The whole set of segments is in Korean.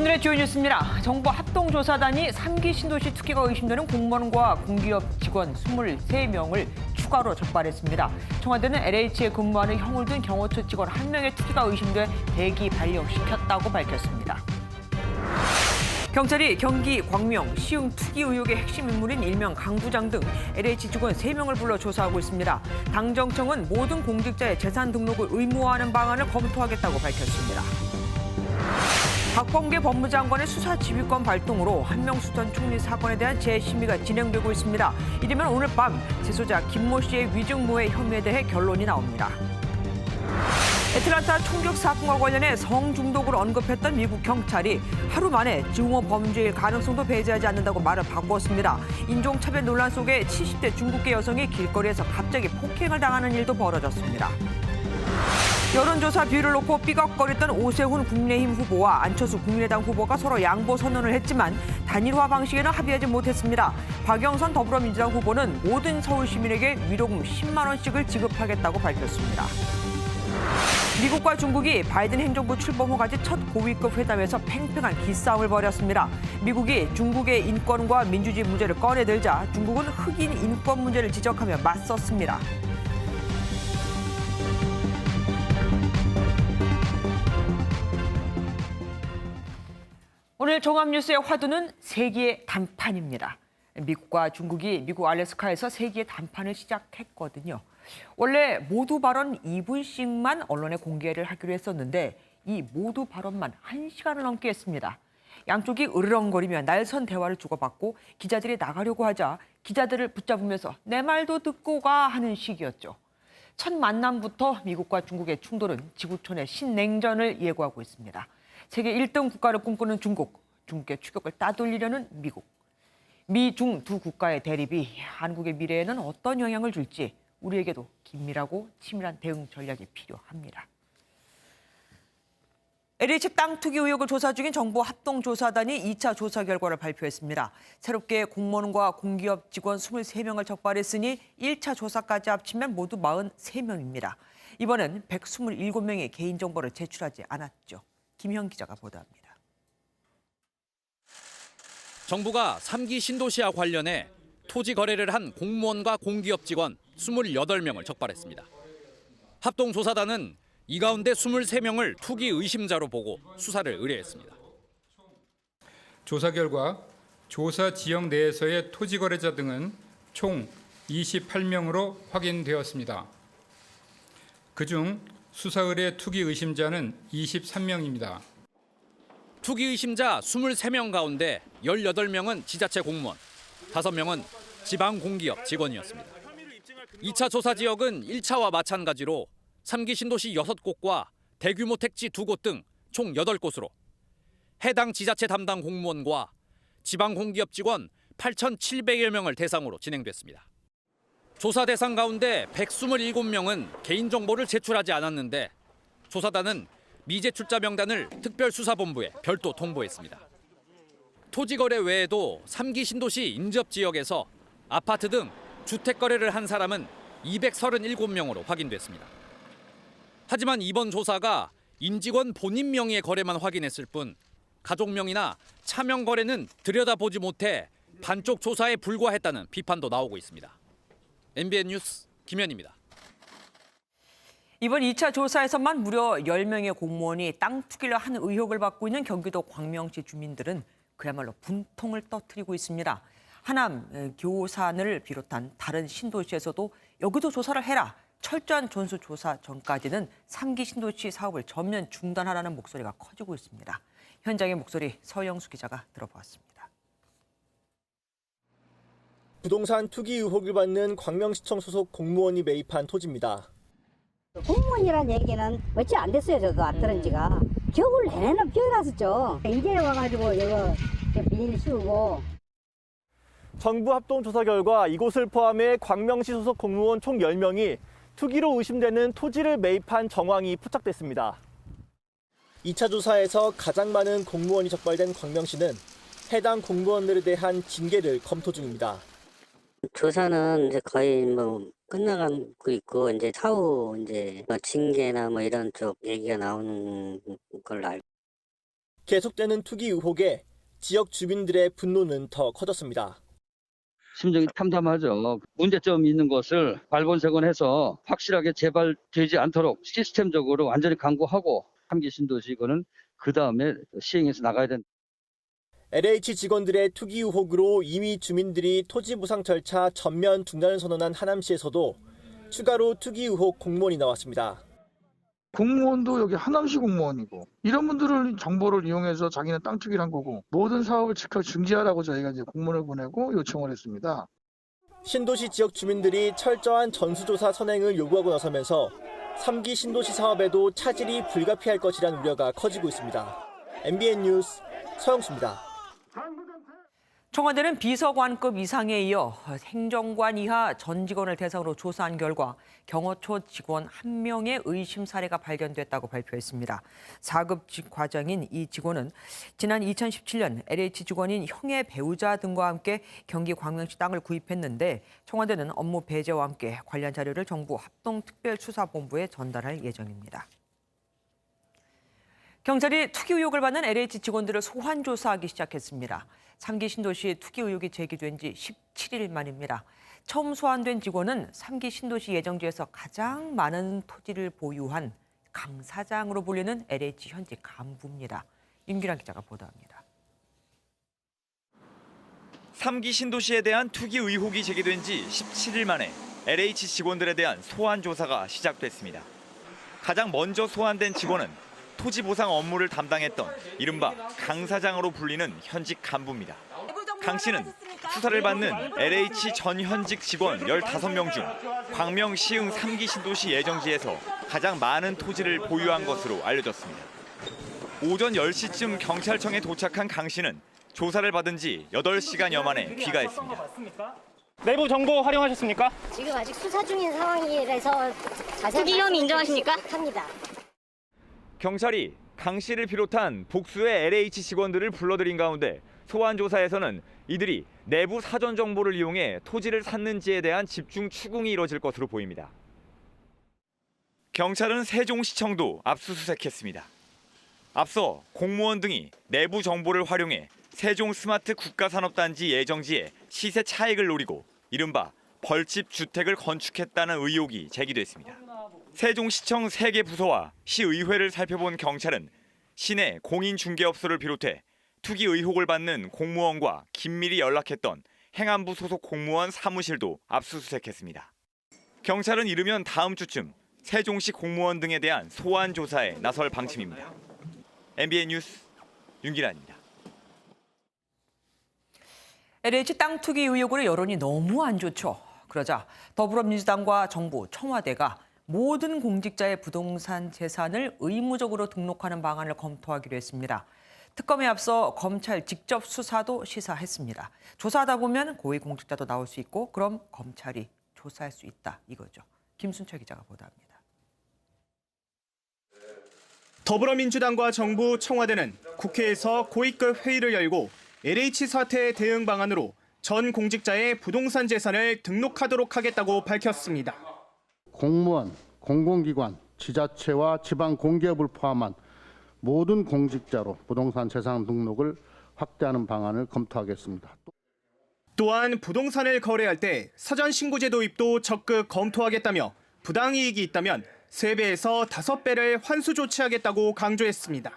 오늘의 주요 뉴스입니다. 정부 합동조사단이 3기 신도시 투기가 의심되는 공무원과 공기업 직원 23명을 추가로 적발했습니다. 청와대는 LH에 근무하는 형을 둔 경호처 직원 1명의 투기가 의심돼 대기 발령시켰다고 밝혔습니다. 경찰이 경기 광명, 시흥 투기 의혹의 핵심 인물인 일명 강 부장 등 LH 직원 3명을 불러 조사하고 있습니다. 당정청은 모든 공직자의 재산 등록을 의무화하는 방안을 검토하겠다고 밝혔습니다. 박범계 법무장관의 수사 지휘권 발동으로 한명수 전 총리 사건에 대한 재심의가 진행되고 있습니다. 이르면 오늘 밤 재소자 김모 씨의 위증모해 혐의에 대해 결론이 나옵니다. 애틀란타 총격 사건과 관련해 성중독을 언급했던 미국 경찰이 하루 만에 증오 범죄일 가능성도 배제하지 않는다고 말을 바꾸었습니다. 인종차별 논란 속에 70대 중국계 여성이 길거리에서 갑자기 폭행을 당하는 일도 벌어졌습니다. 여론조사 비율을 놓고 삐걱거렸던 오세훈 국민의힘 후보와 안철수 국민의당 후보가 서로 양보 선언을 했지만 단일화 방식에는 합의하지 못했습니다. 박영선 더불어민주당 후보는 모든 서울 시민에게 위로금 10만 원씩을 지급하겠다고 밝혔습니다. 미국과 중국이 바이든 행정부 출범 후 가진 첫 고위급 회담에서 팽팽한 기싸움을 벌였습니다. 미국이 중국의 인권과 민주주의 문제를 꺼내들자 중국은 흑인 인권 문제를 지적하며 맞섰습니다. 오늘 종합뉴스의 화두는 세기의 단판입니다. 미국과 중국이 미국 알래스카에서 세기의 단판을 시작했거든요. 원래 모두 발언 2분씩만 언론에 공개를 하기로 했었는데 이 모두 발언만 1시간을 넘게 했습니다. 양쪽이 으르렁거리며 날선 대화를 주고받고 기자들이 나가려고 하자 기자들을 붙잡으면서 내 말도 듣고 가 하는 식이었죠. 첫 만남부터 미국과 중국의 충돌은 지구촌의 신냉전을 예고하고 있습니다. 세계 1등 국가를 꿈꾸는 중국, 중국의 추격을 따돌리려는 미국. 미, 중 두 국가의 대립이 한국의 미래에는 어떤 영향을 줄지 우리에게도 긴밀하고 치밀한 대응 전략이 필요합니다. LH 땅 투기 의혹을 조사 중인 정부 합동조사단이 2차 조사 결과를 발표했습니다. 새롭게 공무원과 공기업 직원 23명을 적발했으니 1차 조사까지 합치면 모두 43명입니다. 이번엔 127명의 개인정보를 제출하지 않았죠. 김형 기자가 보도합니다. 정부가 3기 신도시와 관련해 토지 거래를 한 공무원과 공기업 직원 28명을 적발했습니다. 합동조사단은 이 가운데 23명을 투기 의심자로 보고 수사를 의뢰했습니다. 조사 결과 조사 지역 내에서의 토지 거래자 등은 총 28명으로 확인되었습니다. 그중 수사 의뢰 투기 의심자는 23명입니다. 투기 의심자 23명 가운데 18명은 지자체 공무원, 5명은 지방 공기업 직원이었습니다. 2차 조사 지역은 1차와 마찬가지로 3기 신도시 6곳과 대규모 택지 2곳 등 총 8곳으로 해당 지자체 담당 공무원과 지방 공기업 직원 8,700여 명을 대상으로 진행됐습니다. 조사 대상 가운데 127명은 개인정보를 제출하지 않았는데 조사단은 미제출자 명단을 특별수사본부에 별도 통보했습니다. 토지거래 외에도 3기 신도시 인접지역에서 아파트 등 주택거래를 한 사람은 237명으로 확인됐습니다. 하지만 이번 조사가 임직원 본인 명의의 거래만 확인했을 뿐 가족명이나 차명 거래는 들여다보지 못해 반쪽 조사에 불과했다는 비판도 나오고 있습니다. MBN 뉴스 김현입니다. 이번 2차 조사에서만 무려 10명의 공무원이 땅 투기를 한 의혹을 받고 있는 경기도 광명시 주민들은 그야말로 분통을 터뜨리고 있습니다. 하남, 교산을 비롯한 다른 신도시에서도 여기도 조사를 해라. 철저한 전수조사 전까지는 3기 신도시 사업을 전면 중단하라는 목소리가 커지고 있습니다. 현장의 목소리 서영수 기자가 들어보았습니다. 부동산 투기 의혹을 받는 광명시청 소속 공무원이 매입한 토지입니다. 공무원이라는 얘기는 며칠 안 됐어요. 저도 안 들은 지가. 겨울 내내는 비가 났었죠. 이제 와가지고 이거 비닐 씌우고. 정부 합동조사 결과 이곳을 포함해 광명시 소속 공무원 총 10명이 투기로 의심되는 토지를 매입한 정황이 포착됐습니다. 2차 조사에서 가장 많은 공무원이 적발된 광명시는 해당 공무원들에 대한 징계를 검토 중입니다. 조사는 이제 거의 끝나가고 있고 이제 차후 이제 징계나 이런 쪽 얘기가 나오는 걸로 알고. 계속되는 투기 의혹에 지역 주민들의 분노는 더 커졌습니다. 심정이 참담하죠. 문제점이 있는 것을 발본색원해서 확실하게 재발되지 않도록 시스템적으로 완전히 강구하고 3기 신도시 이거는 그 다음에 시행해서 나가야 된다. LH 직원들의 투기 의혹으로 이미 주민들이 토지 보상 절차 전면 중단을 선언한 하남시에서도 추가로 투기 의혹 공무원이 나왔습니다. 공무원도 여기 하남시 공무원이고 이런 분들을 정보를 이용해서 자기는 땅 투기를 한 거고 모든 사업을 즉각 중지하라고 저희가 이제 공문을 보내고 요청을 했습니다. 신도시 지역 주민들이 철저한 전수조사 선행을 요구하고 나서면서 3기 신도시 사업에도 차질이 불가피할 것이라는 우려가 커지고 있습니다. MBN 뉴스 서영수입니다. 청와대는 비서관급 이상에 이어 행정관 이하 전 직원을 대상으로 조사한 결과 경호처 직원 1명의 의심 사례가 발견됐다고 발표했습니다. 4급 과장인 이 직원은 지난 2017년 LH 직원인 형의 배우자 등과 함께 경기 광명시 땅을 구입했는데 청와대는 업무 배제와 함께 관련 자료를 정부 합동특별수사본부에 전달할 예정입니다. 경찰이 투기 의혹을 받는 LH 직원들을 소환 조사하기 시작했습니다. 3기 신도시 투기 의혹이 제기된 지 17일 만입니다. 처음 소환된 직원은 3기 신도시 예정지에서 가장 많은 토지를 보유한 강 사장으로 불리는 LH 현직 간부입니다. 윤기란 기자가 보도합니다. 3기 신도시에 대한 투기 의혹이 제기된 지 17일 만에 LH 직원들에 대한 소환 조사가 시작됐습니다. 가장 먼저 소환된 직원은 토지 보상 업무를 담당했던 이른바 강 사장으로 불리는 현직 간부입니다. 강 씨는 수사를 받는 LH 전 현직 직원 15명 중 광명 시흥 3기 신도시 예정지에서 가장 많은 토지를 보유한 것으로 알려졌습니다. 오전 10시쯤 경찰청에 도착한 강 씨는 조사를 받은 지 8시간여 만에 귀가했습니다. 내부 정보 활용하셨습니까? 지금 아직 수사 중인 상황이라서 투기 혐의 인정하십니까? 합니다. 경찰이 강 씨를 비롯한 복수의 LH 직원들을 불러들인 가운데 소환 조사에서는 이들이 내부 사전 정보를 이용해 토지를 샀는지에 대한 집중 추궁이 이뤄질 것으로 보입니다. 경찰은 세종시청도 압수수색했습니다. 앞서 공무원 등이 내부 정보를 활용해 세종 스마트 국가산업단지 예정지에 시세 차익을 노리고 이른바 벌집 주택을 건축했다는 의혹이 제기됐습니다. 세종시청 3개 부서와 시의회를 살펴본 경찰은 시내 공인중개업소를 비롯해 투기 의혹을 받는 공무원과 긴밀히 연락했던 행안부 소속 공무원 사무실도 압수수색했습니다. 경찰은 이르면 다음 주쯤 세종시 공무원 등에 대한 소환 조사에 나설 방침입니다. MBN 뉴스 윤기란입니다. LH 땅 투기 의혹으로 여론이 너무 안 좋죠. 그러자 더불어민주당과 정부, 청와대가 모든 공직자의 부동산 재산을 의무적으로 등록하는 방안을 검토하기로 했습니다. 특검에 앞서 검찰 직접 수사도 시사했습니다. 조사하다 보면 고위공직자도 나올 수 있고 그럼 검찰이 조사할 수 있다 이거죠. 김순철 기자가 보도합니다. 더불어민주당과 정부, 청와대는 국회에서 고위급 회의를 열고 LH 사태 대응 방안으로 전 공직자의 부동산 재산을 등록하도록 하겠다고 밝혔습니다. 공무원, 공공기관, 지자체와 지방공기업을 포함한 모든 공직자로 부동산 재산 등록을 확대하는 방안을 검토하겠습니다. 또한 부동산을 거래할 때 사전 신고제 도입도 적극 검토하겠다며 부당이익이 있다면 3배에서 5배를 환수 조치하겠다고 강조했습니다.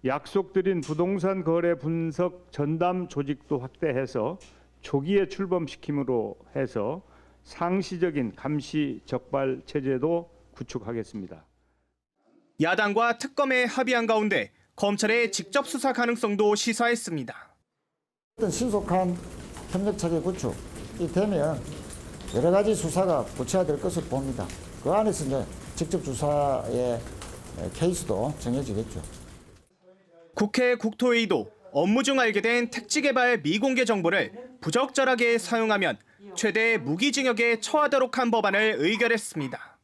약속드린 부동산 거래 분석 전담 조직도 확대해서 조기에 출범시킴으로 해서 상시적인 감시 적발 체제도 구축하겠습니다. 야당과 특검에 합의한 가운데 검찰의 직접 수사 가능성도 시사했습니다. 신속한 협력 체계 구축이 되면 여러 가지 수사가 구체화될 것을 봅니다. 그 안에서 이제 직접 수사의 케이스도 정해지겠죠. 국회 국토회의도 업무 중 알게 된 택지개발 미공개 정보를 부적절하게 사용하면 최대 무기징역에 처하도록 한 법안을 의결했습니다.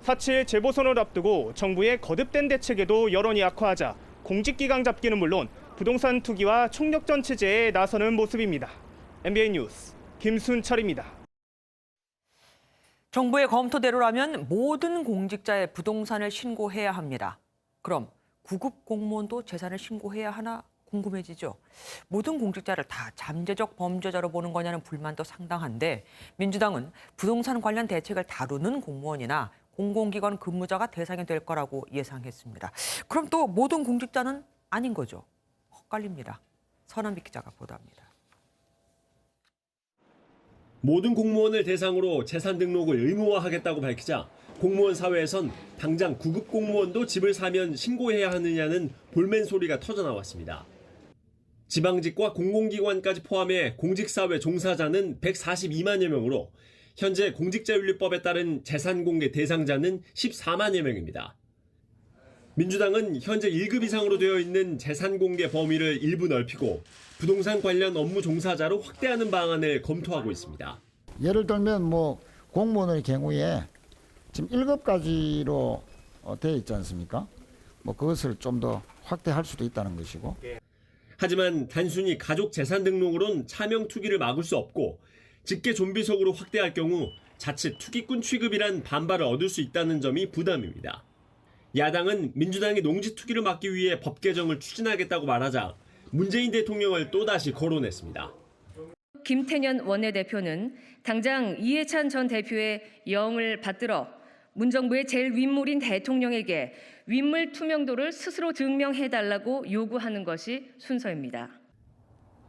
4.7 재보선을 앞두고 정부의 거듭된 대책에도 여론이 악화하자 공직기강 잡기는 물론 부동산 투기와 총력전 체제에 나서는 모습입니다. MBN 뉴스 김순철입니다. 정부의 검토대로라면 모든 공직자의 부동산을 신고해야 합니다. 그럼 구급 공무원도 재산을 신고해야 하나 궁금해지죠. 모든 공직자를 다 잠재적 범죄자로 보는 거냐는 불만도 상당한데 민주당은 부동산 관련 대책을 다루는 공무원이나 공공기관 근무자가 대상이 될 거라고 예상했습니다. 그럼 또 모든 공직자는 아닌 거죠. 헛갈립니다. 선한빛 기자가 보도합니다. 모든 공무원을 대상으로 재산 등록을 의무화하겠다고 밝히자 공무원 사회에선 당장 구급 공무원도 집을 사면 신고해야 하느냐는 볼멘 소리가 터져나왔습니다. 지방직과 공공기관까지 포함해 공직사회 종사자는 142만여 명으로 현재 공직자윤리법에 따른 재산공개 대상자는 14만여 명입니다. 민주당은 현재 1급 이상으로 되어 있는 재산공개 범위를 일부 넓히고 부동산 관련 업무 종사자로 확대하는 방안을 검토하고 있습니다. 예를 들면 뭐 공무원의 경우에 지금 1급까지로 되어 있지 않습니까? 뭐 그것을 좀 더 확대할 수도 있다는 것이고. 하지만 단순히 가족 재산 등록으론 차명 투기를 막을 수 없고 직계 좀비속으로 확대할 경우 자칫 투기꾼 취급이란 반발을 얻을 수 있다는 점이 부담입니다. 야당은 민주당이 농지 투기를 막기 위해 법 개정을 추진하겠다고 말하자 문재인 대통령을 또다시 거론했습니다. 김태년 원내대표는 당장 이해찬 전 대표의 영을 받들어 문정부의 제일 윗물인 대통령에게 윗물 투명도를 스스로 증명해달라고 요구하는 것이 순서입니다.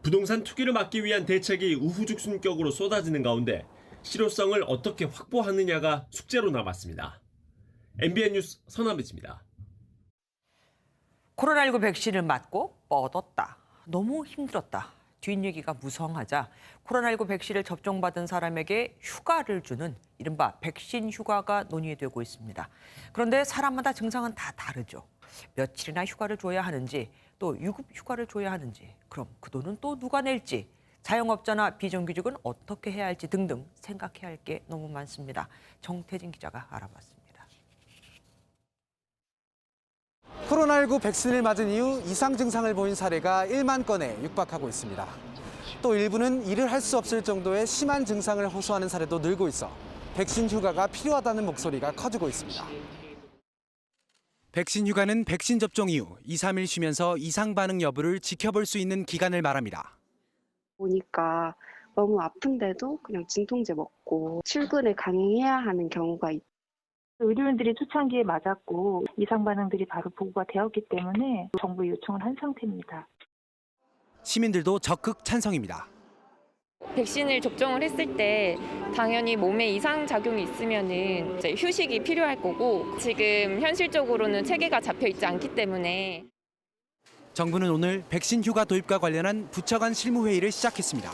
부동산 투기를 막기 위한 대책이 우후죽순격으로 쏟아지는 가운데 실효성을 어떻게 확보하느냐가 숙제로 남았습니다. MBN 뉴스 선한빛입니다. 코로나19 백신을 맞고 뻗었다. 너무 힘들었다. 뒷얘기가 무성하자 코로나19 백신을 접종받은 사람에게 휴가를 주는 이른바 백신 휴가가 논의되고 있습니다. 그런데 사람마다 증상은 다 다르죠. 며칠이나 휴가를 줘야 하는지 또 유급 휴가를 줘야 하는지 그럼 그 돈은 또 누가 낼지 자영업자나 비정규직은 어떻게 해야 할지 등등 생각해야 할 게 너무 많습니다. 정태진 기자가 알아봤습니다. 코로나19 백신을 맞은 이후 이상 증상을 보인 사례가 1만 건에 육박하고 있습니다. 또 일부는 일을 할 수 없을 정도의 심한 증상을 호소하는 사례도 늘고 있어 백신 휴가가 필요하다는 목소리가 커지고 있습니다. 백신 휴가는 백신 접종 이후 2, 3일 쉬면서 이상 반응 여부를 지켜볼 수 있는 기간을 말합니다. 보니까 너무 아픈데도 그냥 진통제 먹고 출근을 강행해야 하는 경우가 있고 의료인들이 초창기에 맞았고 이상 반응들이 바로 보고가 되었기 때문에 정부에 요청을 한 상태입니다. 시민들도 적극 찬성입니다. 백신을 접종을 했을 때 당연히 몸에 이상 작용이 있으면은 이제 휴식이 필요할 거고 지금 현실적으로는 체계가 잡혀 있지 않기 때문에 정부는 오늘 백신 휴가 도입과 관련한 부처 간 실무회의를 시작했습니다.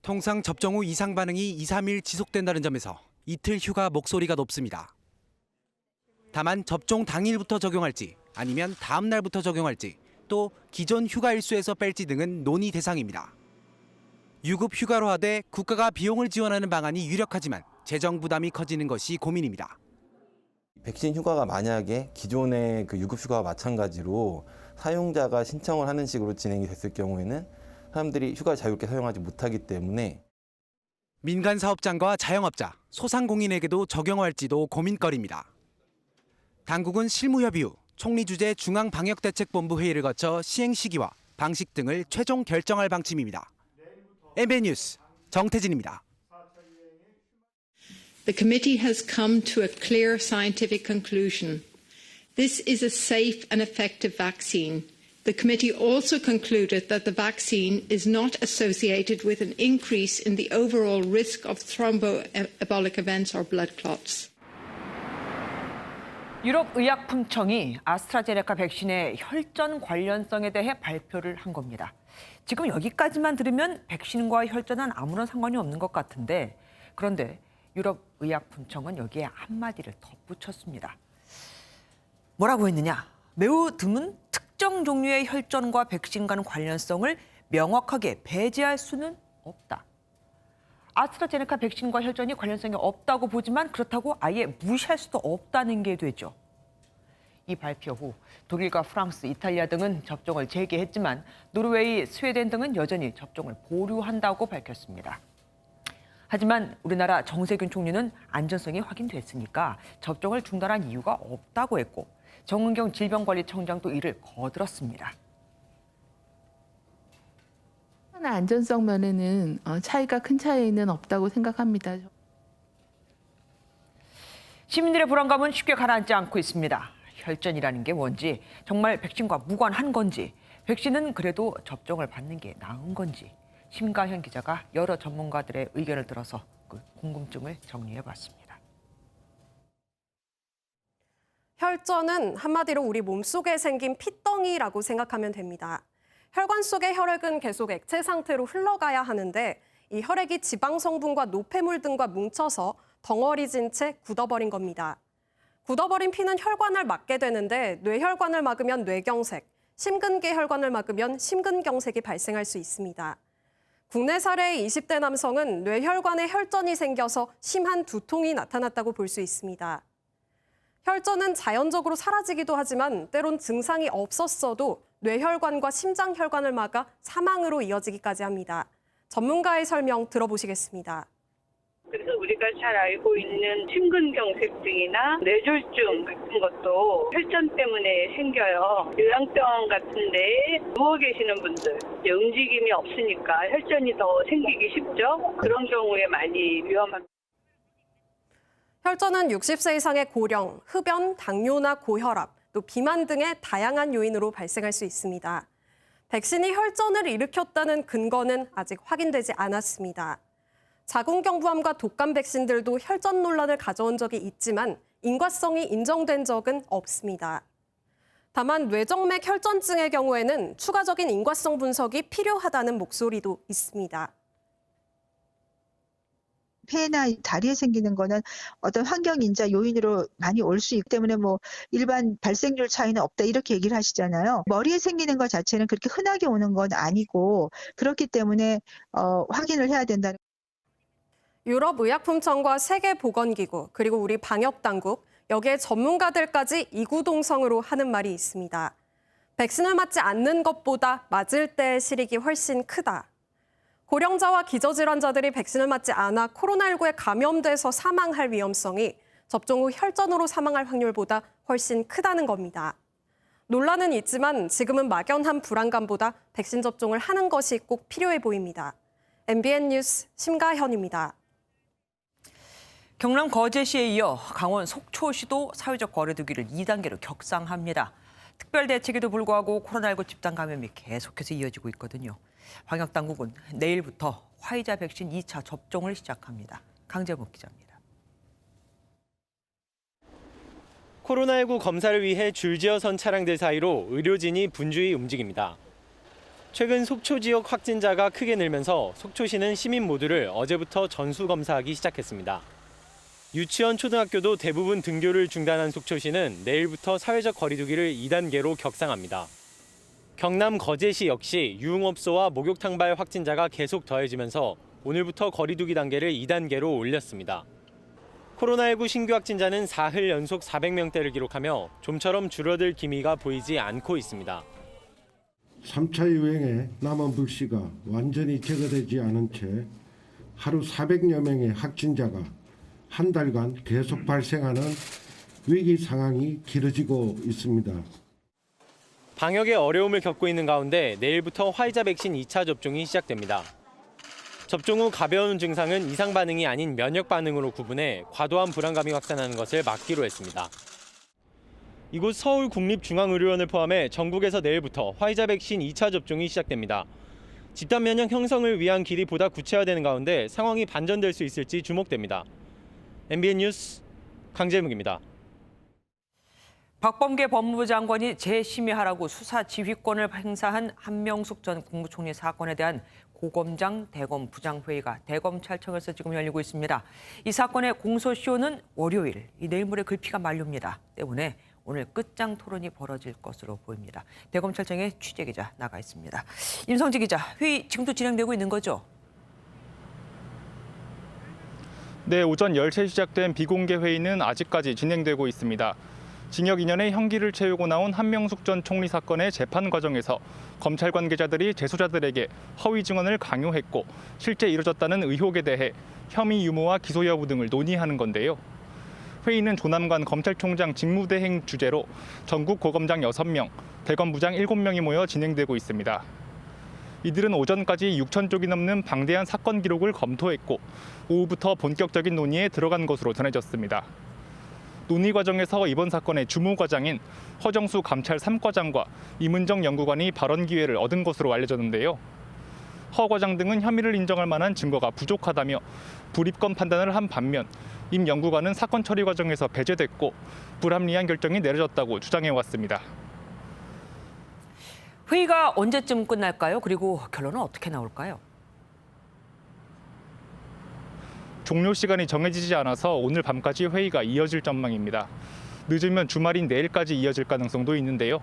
통상 접종 후 이상 반응이 2, 3일 지속된다는 점에서 이틀 휴가 목소리가 높습니다. 다만 접종 당일부터 적용할지 아니면 다음 날부터 적용할지 또 기존 휴가 일수에서 뺄지 등은 논의 대상입니다. 유급 휴가로 하되 국가가 비용을 지원하는 방안이 유력하지만 재정 부담이 커지는 것이 고민입니다. 백신 휴가가 만약에 기존의 그 유급 휴가와 마찬가지로 사용자가 신청을 하는 식으로 진행이 됐을 경우에는 사람들이 휴가를 자유롭게 사용하지 못하기 때문에 민간 사업장과 자영업자, 소상공인에게도 적용할지도 고민거리입니다. 당국은 실무협의 후 총리 주재 중앙방역대책본부 회의를 거쳐 시행 시기와 방식 등을 최종 결정할 방침입니다. MBN 뉴스 정태진입니다. The committee has come to a clear scientific conclusion. This is a safe and effective vaccine. The committee also concluded that the vaccine is not associated with an increase in the overall risk of thromboembolic events or blood clots. 유럽의약품청이 아스트라제네카 백신의 혈전 관련성에 대해 발표를 한 겁니다. 지금 여기까지만 들으면 백신과 혈전은 아무런 상관이 없는 것 같은데 그런데 유럽의약품청은 여기에 한마디를 덧붙였습니다. 뭐라고 했느냐? 매우 드문 특정 종류의 혈전과 백신 간 관련성을 명확하게 배제할 수는 없다. 아스트라제네카 백신과 혈전이 관련성이 없다고 보지만 그렇다고 아예 무시할 수도 없다는 게 되죠. 이 발표 후 독일과 프랑스, 이탈리아 등은 접종을 재개했지만 노르웨이, 스웨덴 등은 여전히 접종을 보류한다고 밝혔습니다. 하지만 우리나라 정세균 총리는 안전성이 확인됐으니까 접종을 중단한 이유가 없다고 했고 정은경 질병관리청장도 이를 거들었습니다. 안전성 면에는 차이가 큰 차이는 없다고 생각합니다. 시민들의 불안감은 쉽게 가라앉지 않고 있습니다. 혈전이라는 게 뭔지, 정말 백신과 무관한 건지, 백신은 그래도 접종을 받는 게 나은 건지, 심가현 기자가 여러 전문가들의 의견을 들어서 그 궁금증을 정리해봤습니다. 혈전은 한마디로 우리 몸속에 생긴 핏덩이라고 생각하면 됩니다. 혈관 속의 혈액은 계속 액체 상태로 흘러가야 하는데 이 혈액이 지방 성분과 노폐물 등과 뭉쳐서 덩어리진 채 굳어버린 겁니다. 굳어버린 피는 혈관을 막게 되는데 뇌혈관을 막으면 뇌경색, 심근계 혈관을 막으면 심근경색이 발생할 수 있습니다. 국내 사례의 20대 남성은 뇌혈관에 혈전이 생겨서 심한 두통이 나타났다고 볼 수 있습니다. 혈전은 자연적으로 사라지기도 하지만 때론 증상이 없었어도 뇌혈관과 심장혈관을 막아 사망으로 이어지기까지 합니다. 전문가의 설명 들어보시겠습니다. 그래서 우리가 잘 알고 있는 심근경색증이나 뇌졸중 같은 것도 혈전 때문에 생겨요. 요양병원 같은데 누워 계시는 분들, 움직임이 없으니까 혈전이 더 생기기 쉽죠. 그런 경우에 많이 위험합니다. 혈전은 60세 이상의 고령, 흡연, 당뇨나 고혈압, 또 비만 등의 다양한 요인으로 발생할 수 있습니다. 백신이 혈전을 일으켰다는 근거는 아직 확인되지 않았습니다. 자궁경부암과 독감 백신들도 혈전 논란을 가져온 적이 있지만 인과성이 인정된 적은 없습니다. 다만 뇌정맥 혈전증의 경우에는 추가적인 인과성 분석이 필요하다는 목소리도 있습니다. 폐나 다리에 생기는 거는 어떤 환경 인자 요인으로 많이 올 수 있기 때문에 뭐 일반 발생률 차이는 없다 이렇게 얘기를 하시잖아요. 머리에 생기는 것 자체는 그렇게 흔하게 오는 건 아니고 그렇기 때문에 확인을 해야 된다는. 유럽의약품청과 세계보건기구 그리고 우리 방역당국 여기에 전문가들까지 이구동성으로 하는 말이 있습니다. 백신을 맞지 않는 것보다 맞을 때의 실익이 훨씬 크다. 고령자와 기저질환자들이 백신을 맞지 않아 코로나19에 감염돼서 사망할 위험성이 접종 후 혈전으로 사망할 확률보다 훨씬 크다는 겁니다. 논란은 있지만 지금은 막연한 불안감보다 백신 접종을 하는 것이 꼭 필요해 보입니다. MBN 뉴스 심가현입니다. 경남 거제시에 이어 강원 속초시도 사회적 거리두기를 2단계로 격상합니다. 특별 대책에도 불구하고 코로나19 집단 감염이 계속해서 이어지고 있거든요. 방역당국은 내일부터 화이자 백신 2차 접종을 시작합니다. 강재묵 기자입니다. 코로나19 검사를 위해 줄지어 선 차량들 사이로 의료진이 분주히 움직입니다. 최근 속초 지역 확진자가 크게 늘면서 속초시는 시민 모두를 어제부터 전수검사하기 시작했습니다. 유치원, 초등학교도 대부분 등교를 중단한 속초시는 내일부터 사회적 거리두기를 2단계로 격상합니다. 경남 거제시 역시 유흥업소와 목욕탕발 확진자가 계속 더해지면서 오늘부터 거리두기 단계를 2단계로 올렸습니다. 코로나19 신규 확진자는 사흘 연속 400명대를 기록하며 좀처럼 줄어들 기미가 보이지 않고 있습니다. 3차 유행의 남은 불씨가 완전히 제거되지 않은 채 하루 400여 명의 확진자가 한 달간 계속 발생하는 위기 상황이 길어지고 있습니다. 방역에 어려움을 겪고 있는 가운데 내일부터 화이자 백신 2차 접종이 시작됩니다. 접종 후 가벼운 증상은 이상 반응이 아닌 면역 반응으로 구분해 과도한 불안감이 확산하는 것을 막기로 했습니다. 이곳 서울국립중앙의료원을 포함해 전국에서 내일부터 화이자 백신 2차 접종이 시작됩니다. 집단 면역 형성을 위한 길이 보다 구체화되는 가운데 상황이 반전될 수 있을지 주목됩니다. MBN 뉴스 강재묵입니다. 박범계 법무부 장관이 재심의하라고 수사 지휘권을 행사한 한명숙 전 국무총리 사건에 대한 고검장 대검 부장회의가 대검찰청에서 지금 열리고 있습니다. 이 사건의 공소시효는 월요일, 내일 모레 글피가 만료입니다. 때문에 오늘 끝장 토론이 벌어질 것으로 보입니다. 대검찰청의 취재기자 나가 있습니다. 임성지 기자, 회의 지금도 진행되고 있는 거죠? 네, 오전 10시에 시작된 비공개 회의는 아직까지 진행되고 있습니다. 징역 2년의 형기를 채우고 나온 한명숙 전 총리 사건의 재판 과정에서 검찰 관계자들이 재소자들에게 허위 증언을 강요했고 실제 이뤄졌다는 의혹에 대해 혐의 유무와 기소 여부 등을 논의하는 건데요. 회의는 조남관 검찰총장 직무대행 주재로 전국 고검장 6명, 대검부장 7명이 모여 진행되고 있습니다. 이들은 오전까지 6천 쪽이 넘는 방대한 사건 기록을 검토했고 오후부터 본격적인 논의에 들어간 것으로 전해졌습니다. 논의 과정에서 이번 사건의 주무과장인 허정수 감찰 3과장과 이문정 연구관이 발언 기회를 얻은 것으로 알려졌는데요. 허 과장 등은 혐의를 인정할 만한 증거가 부족하다며 불입건 판단을 한 반면 임 연구관은 사건 처리 과정에서 배제됐고 불합리한 결정이 내려졌다고 주장해왔습니다. 회의가 언제쯤 끝날까요? 그리고 결론은 어떻게 나올까요? 종료 시간이 정해지지 않아서 오늘 밤까지 회의가 이어질 전망입니다. 늦으면 주말인 내일까지 이어질 가능성도 있는데요.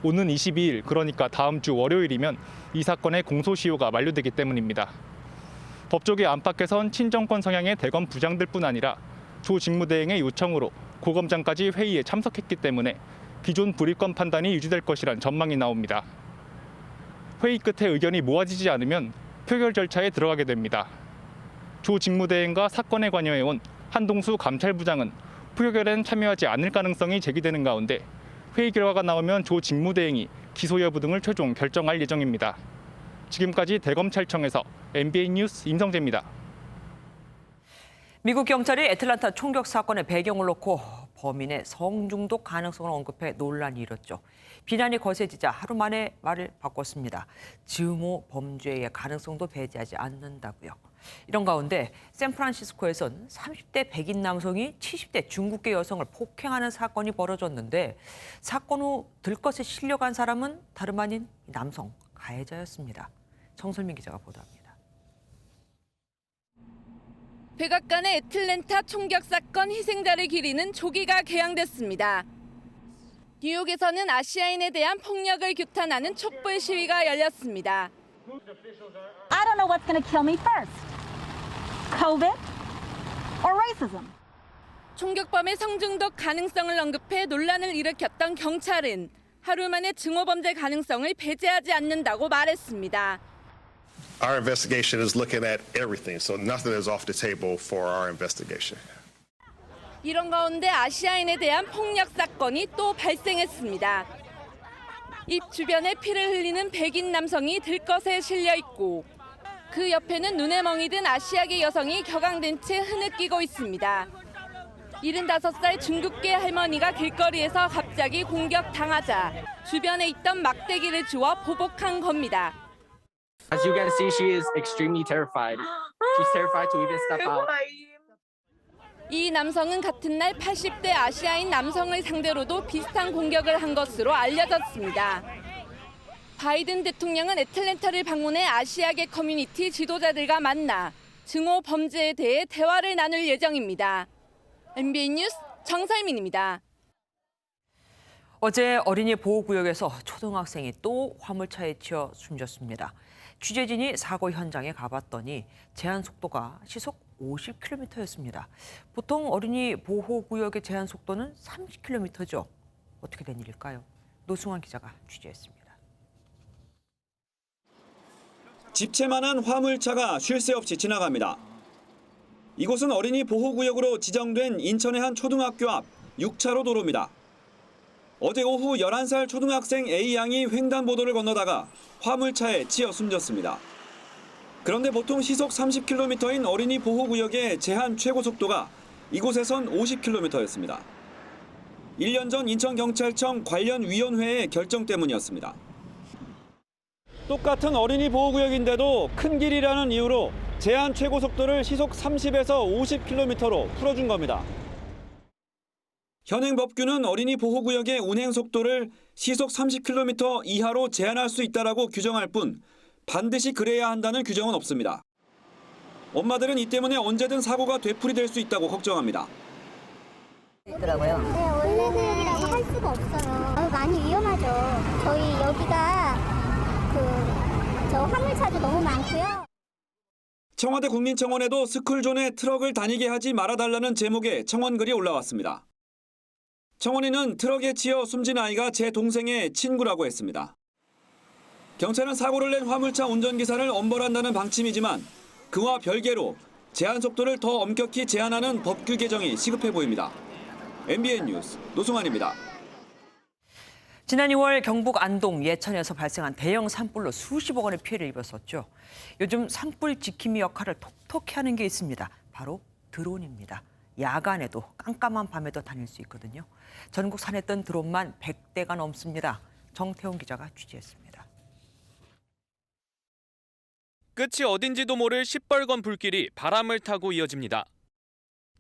오는 22일, 그러니까 다음 주 월요일이면 이 사건의 공소시효가 만료되기 때문입니다. 법조계 안팎에선 친정권 성향의 대검 부장들뿐 아니라 조 직무대행의 요청으로 고검장까지 회의에 참석했기 때문에 기존 불입건 판단이 유지될 것이란 전망이 나옵니다. 회의 끝에 의견이 모아지지 않으면 표결 절차에 들어가게 됩니다. 조 직무대행과 사건에 관여해온 한동수 감찰부장은 표결엔 참여하지 않을 가능성이 제기되는 가운데 회의 결과가 나오면 조 직무대행이 기소 여부 등을 최종 결정할 예정입니다. 지금까지 대검찰청에서 MBN 뉴스 임성재입니다. 미국 경찰이 애틀랜타 총격 사건의 배경을 놓고 범인의 성중독 가능성을 언급해 논란이 일었죠. 비난이 거세지자 하루 만에 말을 바꿨습니다. 증오 범죄의 가능성도 배제하지 않는다고요. 이런 가운데 샌프란시스코에선 30대 백인 남성이 70대 중국계 여성을 폭행하는 사건이 벌어졌는데 사건 후 들것에 실려간 사람은 다름 아닌 남성 가해자였습니다. 정설민 기자가 보도합니다. 백악관의 애틀랜타 총격 사건 희생자를 기리는 조기가 개항됐습니다. 뉴욕에서는 아시아인에 대한 폭력을 규탄하는 촛불 시위가 열렸습니다. I don't know what's going to kill me first. COVID or racism. 총격범의 성중독 가능성을 언급해 논란을 일으켰던 경찰은 하루 만에 증오 범죄 가능성을 배제하지 않는다고 말했습니다. Our investigation is looking at everything, so nothing is off the table for our investigation. 이런 가운데 아시아인에 대한 폭력 사건이 또 발생했습니다. 입 주변에 피를 흘리는 백인 남성이 들것에 실려 있고 그 옆에는 눈에 멍이 든 아시아계 여성이 격앙된 채 흐느끼고 있습니다. 75살 중국계 할머니가 길거리에서 갑자기 공격당하자 주변에 있던 막대기를 주워 보복한 겁니다. As you can see, she is extremely terrified. She's terrified to even step out. 이 남성은 같은 날 80대 아시아인 남성을 상대로도 비슷한 공격을 한 것으로 알려졌습니다. 바이든 대통령은 애틀랜타를 방문해 아시아계 커뮤니티 지도자들과 만나 증오 범죄에 대해 대화를 나눌 예정입니다. MBN 뉴스 정설민입니다. 어제 어린이 보호구역에서 초등학생이 또 화물차에 치여 숨졌습니다. 취재진이 사고 현장에 가봤더니 제한 속도가 시속 50km였습니다. 보통 어린이 보호구역의 제한 속도는 30km죠. 어떻게 된 일일까요? 노승환 기자가 취재했습니다. 집채만한 화물차가 쉴 새 없이 지나갑니다. 이곳은 어린이 보호구역으로 지정된 인천의 한 초등학교 앞 6차로 도로입니다. 어제 오후 11살 초등학생 A양이 횡단보도를 건너다가 화물차에 치여 숨졌습니다. 그런데 보통 시속 30km인 어린이 보호구역의 제한 최고 속도가 이곳에선 50km였습니다. 1년 전 인천경찰청 관련 위원회의 결정 때문이었습니다. 똑같은 어린이 보호구역인데도 큰 길이라는 이유로 제한 최고 속도를 시속 30에서 50km로 풀어준 겁니다. 현행 법규는 어린이 보호구역의 운행 속도를 시속 30km 이하로 제한할 수 있다라고 규정할 뿐 반드시 그래야 한다는 규정은 없습니다. 엄마들은 이 때문에 언제든 사고가 되풀이될 수 있다고 걱정합니다. 있더라고요. 네, 원래는 할 수가 없어요. 많이 위험하죠. 저희 여기가 저 화물차도 너무 많고요. 청와대 국민청원에도 스쿨존에 트럭을 다니게 하지 말아달라는 제목의 청원글이 올라왔습니다. 청원인은 트럭에 치여 숨진 아이가 제 동생의 친구라고 했습니다. 경찰은 사고를 낸 화물차 운전기사를 엄벌한다는 방침이지만 그와 별개로 제한 속도를 더 엄격히 제한하는 법규 개정이 시급해 보입니다. MBN 뉴스 노승환입니다. 지난 2월 경북 안동 예천에서 발생한 대형 산불로 수십억 원의 피해를 입었었죠. 요즘 산불 지킴이 역할을 톡톡히 하는 게 있습니다. 바로 드론입니다. 야간에도 깜깜한 밤에도 다닐 수 있거든요. 전국 산에 뜬 드론만 100대가 넘습니다. 정태훈 기자가 취재했습니다. 끝이 어딘지도 모를 시뻘건 불길이 바람을 타고 이어집니다.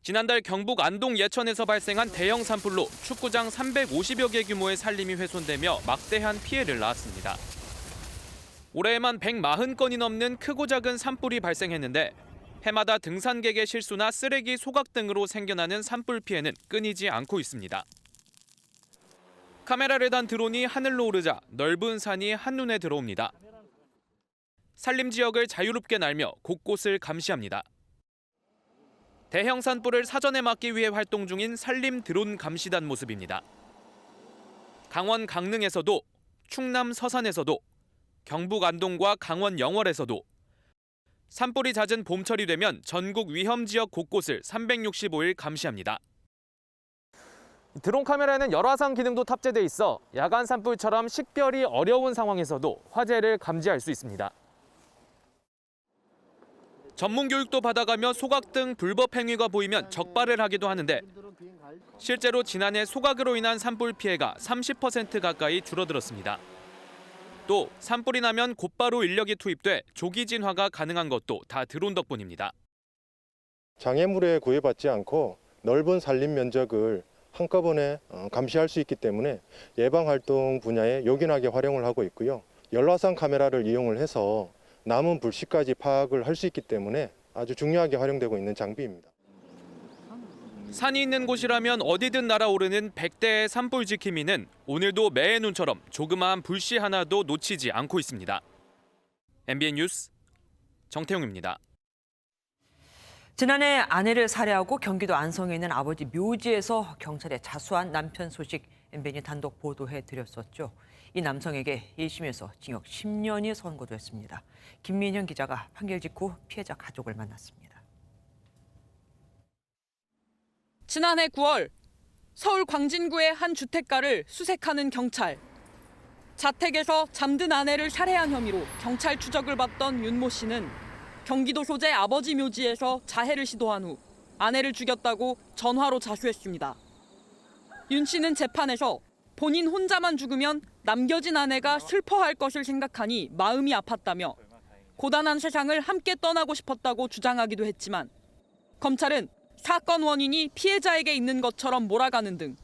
지난달 경북 안동 예천에서 발생한 대형 산불로 축구장 350여 개 규모의 산림이 훼손되며 막대한 피해를 낳았습니다. 올해에만 140건이 넘는 크고 작은 산불이 발생했는데 해마다 등산객의 실수나 쓰레기 소각 등으로 생겨나는 산불 피해는 끊이지 않고 있습니다. 카메라를 단 드론이 하늘로 오르자 넓은 산이 한눈에 들어옵니다. 산림 지역을 자유롭게 날며 곳곳을 감시합니다. 대형 산불을 사전에 막기 위해 활동 중인 산림 드론 감시단 모습입니다. 강원 강릉에서도, 충남 서산에서도, 경북 안동과 강원 영월에서도 산불이 잦은 봄철이 되면 전국 위험 지역 곳곳을 365일 감시합니다. 드론 카메라에는 열화상 기능도 탑재돼 있어 야간 산불처럼 식별이 어려운 상황에서도 화재를 감지할 수 있습니다. 전문 교육도 받아가며 소각 등 불법 행위가 보이면 적발을 하기도 하는데 실제로 지난해 소각으로 인한 산불 피해가 30% 가까이 줄어들었습니다. 또 산불이 나면 곧바로 인력이 투입돼 조기 진화가 가능한 것도 다 드론 덕분입니다. 장애물에 구애받지 않고 넓은 산림 면적을 한꺼번에 감시할 수 있기 때문에 예방활동 분야에 요긴하게 활용을 하고 있고요. 열화상 카메라를 이용을 해서 남은 불씨까지 파악을 할 수 있기 때문에 아주 중요하게 활용되고 있는 장비입니다. 산이 있는 곳이라면 어디든 날아오르는 100대의 산불 지킴이는 오늘도 매의 눈처럼 조그마한 불씨 하나도 놓치지 않고 있습니다. MBN 뉴스 정태웅입니다. 지난해 아내를 살해하고 경기도 안성에 있는 아버지 묘지에서 경찰에 자수한 남편 소식 MBN이 단독 보도해드렸었죠. 이 남성에게 1심에서 징역 10년이 선고됐습니다. 김민현 기자가 판결 직후 피해자 가족을 만났습니다. 지난해 9월 서울 광진구의 한 주택가를 수색하는 경찰. 자택에서 잠든 아내를 살해한 혐의로 경찰 추적을 받던 윤모 씨는 경기도 소재 아버지 묘지에서 자해를 시도한 후 아내를 죽였다고 전화로 자수했습니다. 윤 씨는 재판에서 본인 혼자만 죽으면 남겨진 아내가 슬퍼할 것을 생각하니 마음이 아팠다며 고단한 세상을 함께 떠나고 싶었다고 주장하기도 했지만 검찰은 사건 원인이 피해자에게 있는 것처럼 몰아가는 등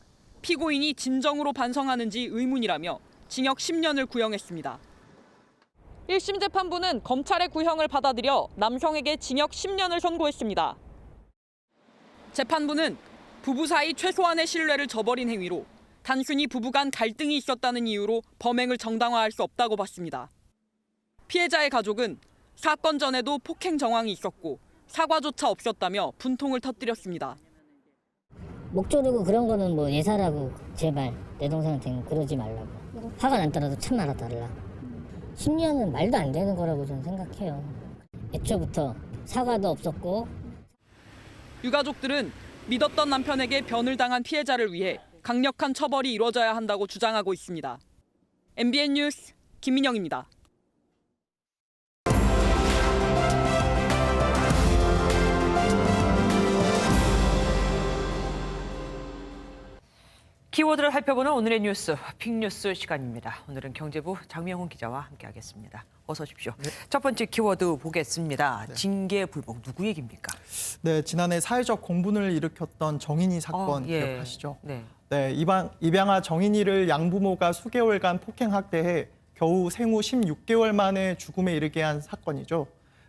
피고인이 진정으로 반성하는지 의문이라며 징역 10년을 구형했습니다. 1심 재판부는 검찰의 구형을 받아들여 남성에게 징역 10년을 선고했습니다. 재판부는 부부 사이 최소한의 신뢰를 저버린 행위로 단순히 부부간 갈등이 있었다는 이유로 범행을 정당화할 수 없다고 봤습니다. 피해자의 가족은 사건 전에도 폭행 정황이 있었고 사과조차 없었다며 분통을 터뜨렸습니다. 목조르고 그런 거는 뭐 예사라고 제발 내 동생한테는 그러지 말라고. 화가 났더라도 참말아 달라. 10년은 말도 안 되는 거라고 저는 생각해요. 애초부터 사과도 없었고. 유가족들은 믿었던 남편에게 변을 당한 피해자를 위해 강력한 처벌이 이루어져야 한다고 주장하고 있습니다. MBN 뉴스 김민영입니다. 키워드를 살펴보는 오늘의 뉴스, 빅뉴스 시간입니다. 오늘은 경제부 장명훈 기자와 함께하겠습니다. 어서 오십시오. 네. 첫 번째 키워드 보겠습니다. 네. 징계 불복 누구 얘기입니까? 네, 지난해 사회적 공분을 일으켰던 정인이 사건 기억하시죠? 네. 네, 입양아 정인이를 양부모가 수개월간 폭행학대해 겨우 생후 16개월 만에 죽음에 이르게 한 사건이죠.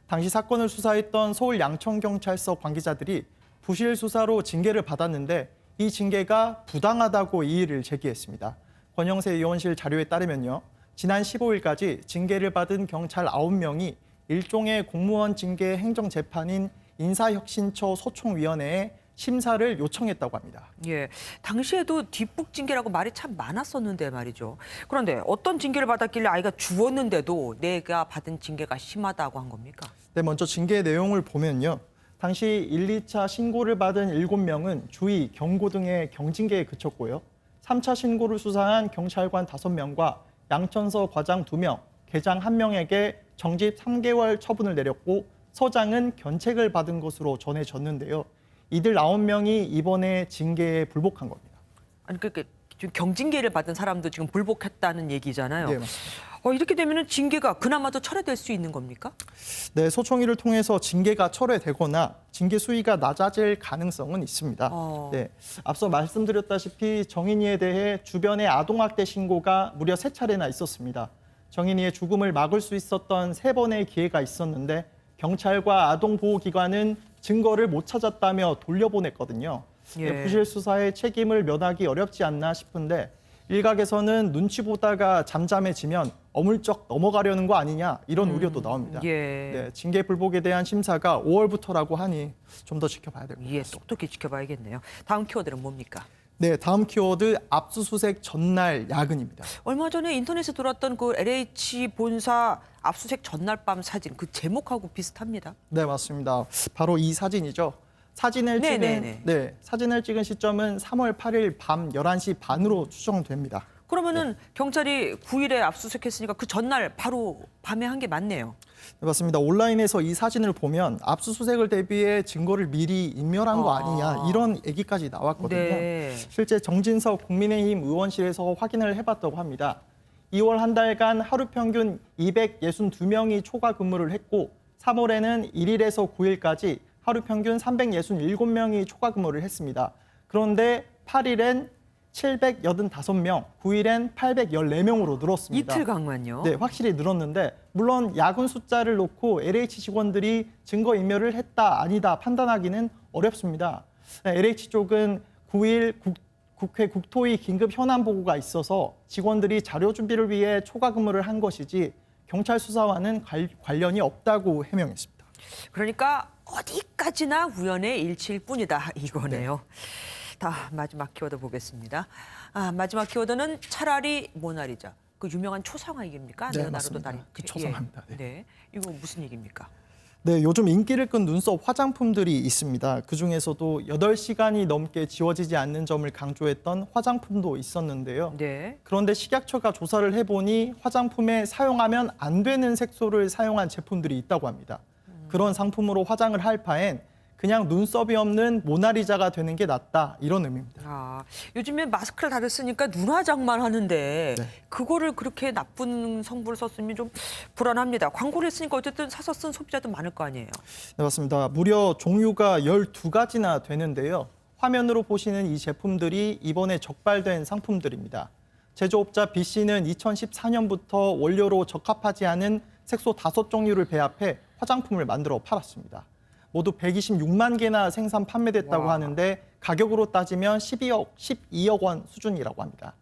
당시 사건을 수사했던 서울 양천경찰서 관계자들이 부실 수사로 징계를 받았는데 이 징계가 부당하다고 이의를 제기했습니다. 권영세 의원실 자료에 따르면요. 지난 15일까지 징계를 받은 경찰 9명이 일종의 공무원 징계 행정재판인 인사혁신처 소총위원회에 심사를 요청했다고 합니다. 예, 당시에도 뒷북 징계라고 말이 참 많았었는데 말이죠. 그런데 어떤 징계를 받았길래 아이가 죽었는데도 내가 받은 징계가 심하다고 한 겁니까? 네, 먼저 징계 내용을 보면요. 당시 1, 2차 신고를 받은 7명은 주의, 경고 등의 경징계에 그쳤고요. 3차 신고를 수사한 경찰관 5명과 양천서 과장 2명, 계장 1명에게 정직 3개월 처분을 내렸고 서장은 견책을 받은 것으로 전해졌는데요. 이들 9명이 이번에 징계에 불복한 겁니다. 아니 그러니까 지금 경징계를 받은 사람도 지금 불복했다는 얘기잖아요. 네, 맞습니다. 이렇게 되면은 징계가 그나마도 철회될 수 있는 겁니까? 네, 소총위를 통해서 징계가 철회되거나 징계 수위가 낮아질 가능성은 있습니다. 네, 앞서 말씀드렸다시피 정인이에 대해 주변의 아동학대 신고가 무려 3차례나 있었습니다. 정인이의 죽음을 막을 수 있었던 3번의 기회가 있었는데 경찰과 아동보호기관은 증거를 못 찾았다며 돌려보냈거든요. 예. 부실 수사의 책임을 면하기 어렵지 않나 싶은데 일각에서는 눈치 보다가 잠잠해지면 어물쩍 넘어가려는 거 아니냐 이런 우려도 나옵니다. 예. 네, 징계 불복에 대한 심사가 5월부터라고 하니 좀 더 지켜봐야 될 것 같습니다. 예, 똑똑히 지켜봐야겠네요. 다음 키워드는 뭡니까? 네, 다음 키워드 압수수색 전날 야근입니다. 얼마 전에 인터넷에 돌았던 그 LH 본사 압수수색 전날 밤 사진 그 제목하고 비슷합니다. 네, 맞습니다. 바로 이 사진이죠. 사진을 찍은 시점은 3월 8일 밤 11시 반으로 추정됩니다. 그러면은 경찰이 9일에 압수수색했으니까 그 전날 바로 밤에 한 게 맞네요. 네, 맞습니다. 온라인에서 이 사진을 보면 압수수색을 대비해 증거를 미리 인멸한 거 아니냐 이런 얘기까지 나왔거든요. 네. 실제 정진석 국민의힘 의원실에서 확인을 해봤다고 합니다. 2월 한 달간 하루 평균 262명이 초과 근무를 했고 3월에는 1일에서 9일까지 하루 평균 367명이 초과 근무를 했습니다. 그런데 8일엔 785명, 9일엔 814명으로 늘었습니다. 이틀간만요. 네, 확실히 늘었는데 물론 야근 숫자를 놓고 LH 직원들이 증거인멸을 했다, 아니다 판단하기는 어렵습니다. LH 쪽은 9일 국회 국토위 긴급 현안 보고가 있어서 직원들이 자료 준비를 위해 초과 근무를 한 것이지 경찰 수사와는 관련이 없다고 해명했습니다. 그러니까 어디까지나 우연의 일치일 뿐이다 이거네요. 다 마지막 키워드 보겠습니다. 마지막 키워드는 차라리 모나리자. 그 유명한 초상화입니까? 네, 맞습니다. 그 초상화입니다. 네. 네. 이거 무슨 얘기입니까? 네, 요즘 인기를 끈 눈썹 화장품들이 있습니다. 그중에서도 8시간이 넘게 지워지지 않는 점을 강조했던 화장품도 있었는데요. 네. 그런데 식약처가 조사를 해보니 화장품에 사용하면 안 되는 색소를 사용한 제품들이 있다고 합니다. 그런 상품으로 화장을 할 바엔 그냥 눈썹이 없는 모나리자가 되는 게 낫다 이런 의미입니다. 요즘에 마스크를 다들 쓰니까 눈 화장만 하는데 그거를 그렇게 나쁜 성분을 썼으면 좀 불안합니다. 광고를 했으니까 어쨌든 사서 쓴 소비자도 많을 거 아니에요. 네, 맞습니다. 무려 종류가 12가지나 되는데요. 화면으로 보시는 이 제품들이 이번에 적발된 상품들입니다. 제조업자 B씨는 2014년부터 원료로 적합하지 않은 색소 5종류를 배합해 화장품을 만들어 팔았습니다. 모두 126만 개나 생산 판매됐다고 하는데 가격으로 따지면 12억 원 수준이라고 합니다.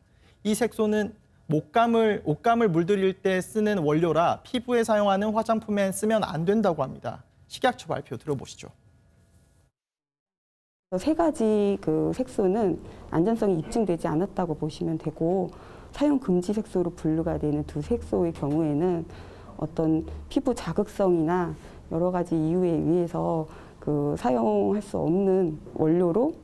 이 색소는 옷감을 물들일 때 쓰는 원료라 피부에 사용하는 화장품에 쓰면 안 된다고 합니다. 식약처 발표 들어보시죠. 3가지 그 색소는 안전성이 입증되지 않았다고 보시면 되고 사용 금지 색소로 분류가 되는 2 색소의 경우에는 어떤 피부 자극성이나 여러 가지 이유에 의해서 그 사용할 수 없는 원료로.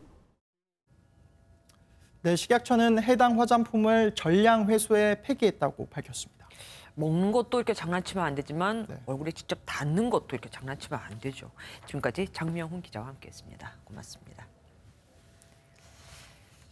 네, 식약처는 해당 화장품을 전량 회수해 폐기했다고 밝혔습니다. 먹는 것도 이렇게 장난치면 안 되지만 얼굴에 직접 닿는 것도 이렇게 장난치면 안 되죠. 지금까지 장명훈 기자와 함께했습니다. 고맙습니다.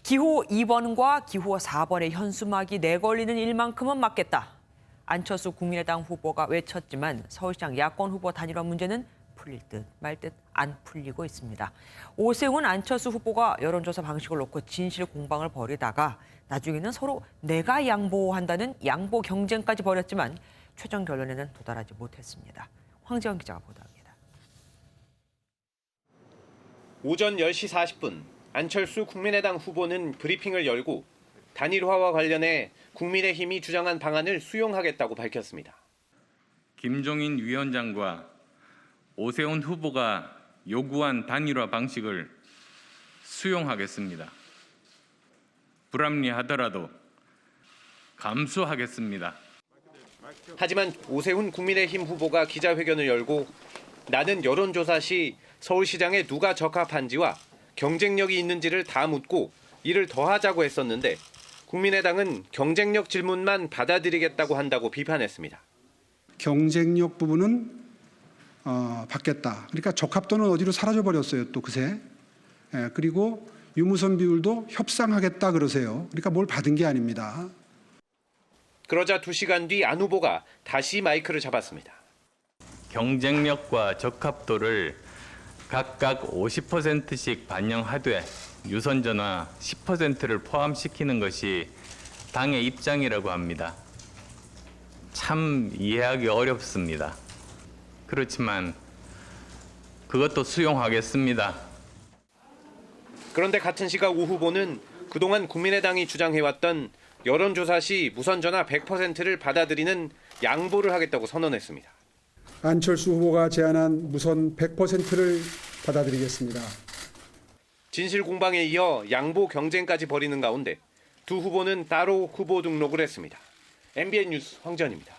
기호 2번과 기호 4번의 현수막이 내걸리는 일만큼은 막겠다. 안철수 국민의당 후보가 외쳤지만 서울시장 야권 후보 단일화 문제는 풀릴 듯 말 듯 안 풀리고 있습니다. 오세훈 안철수 후보가 여론조사 방식을 놓고 진실 공방을 벌이다가 나중에는 서로 내가 양보한다는 양보 경쟁까지 벌였지만 최종 결론에는 도달하지 못했습니다. 황재원 기자가 보도합니다. 오전 10시 40분 안철수 국민의당 후보는 브리핑을 열고 단일화와 관련해 국민의힘이 주장한 방안을 수용하겠다고 밝혔습니다. 김종인 위원장과 오세훈 후보가 요구한 단일화 방식을 수용하겠습니다. 불합리하더라도 감수하겠습니다. 하지만 오세훈 국민의힘 후보가 기자회견을 열고 나는 여론조사 시 서울시장에 누가 적합한지와 경쟁력이 있는지를 다 묻고 이를 더하자고 했었는데 국민의당은 경쟁력 질문만 받아들이겠다고 한다고 비판했습니다. 경쟁력 부분은 받겠다. 그러니까 적합도는 어디로 사라져버렸어요. 또 그새. 그리고 유무선 비율도 협상하겠다 그러세요. 그러니까 뭘 받은 게 아닙니다. 그러자 2시간 뒤 안 후보가 다시 마이크를 잡았습니다. 경쟁력과 적합도를 각각 50%씩 반영하되 유선전화 10%를 포함시키는 것이 당의 입장이라고 합니다. 참 이해하기 어렵습니다. 그렇지만 그것도 수용하겠습니다. 그런데 같은 시각 오 후보는 그동안 국민의당이 주장해왔던 여론조사 시 무선전화 100%를 받아들이는 양보를 하겠다고 선언했습니다. 안철수 후보가 제안한 무선 100%를 받아들이겠습니다. 진실 공방에 이어 양보 경쟁까지 벌이는 가운데 두 후보는 따로 후보 등록을 했습니다. MBN 뉴스 황전입니다.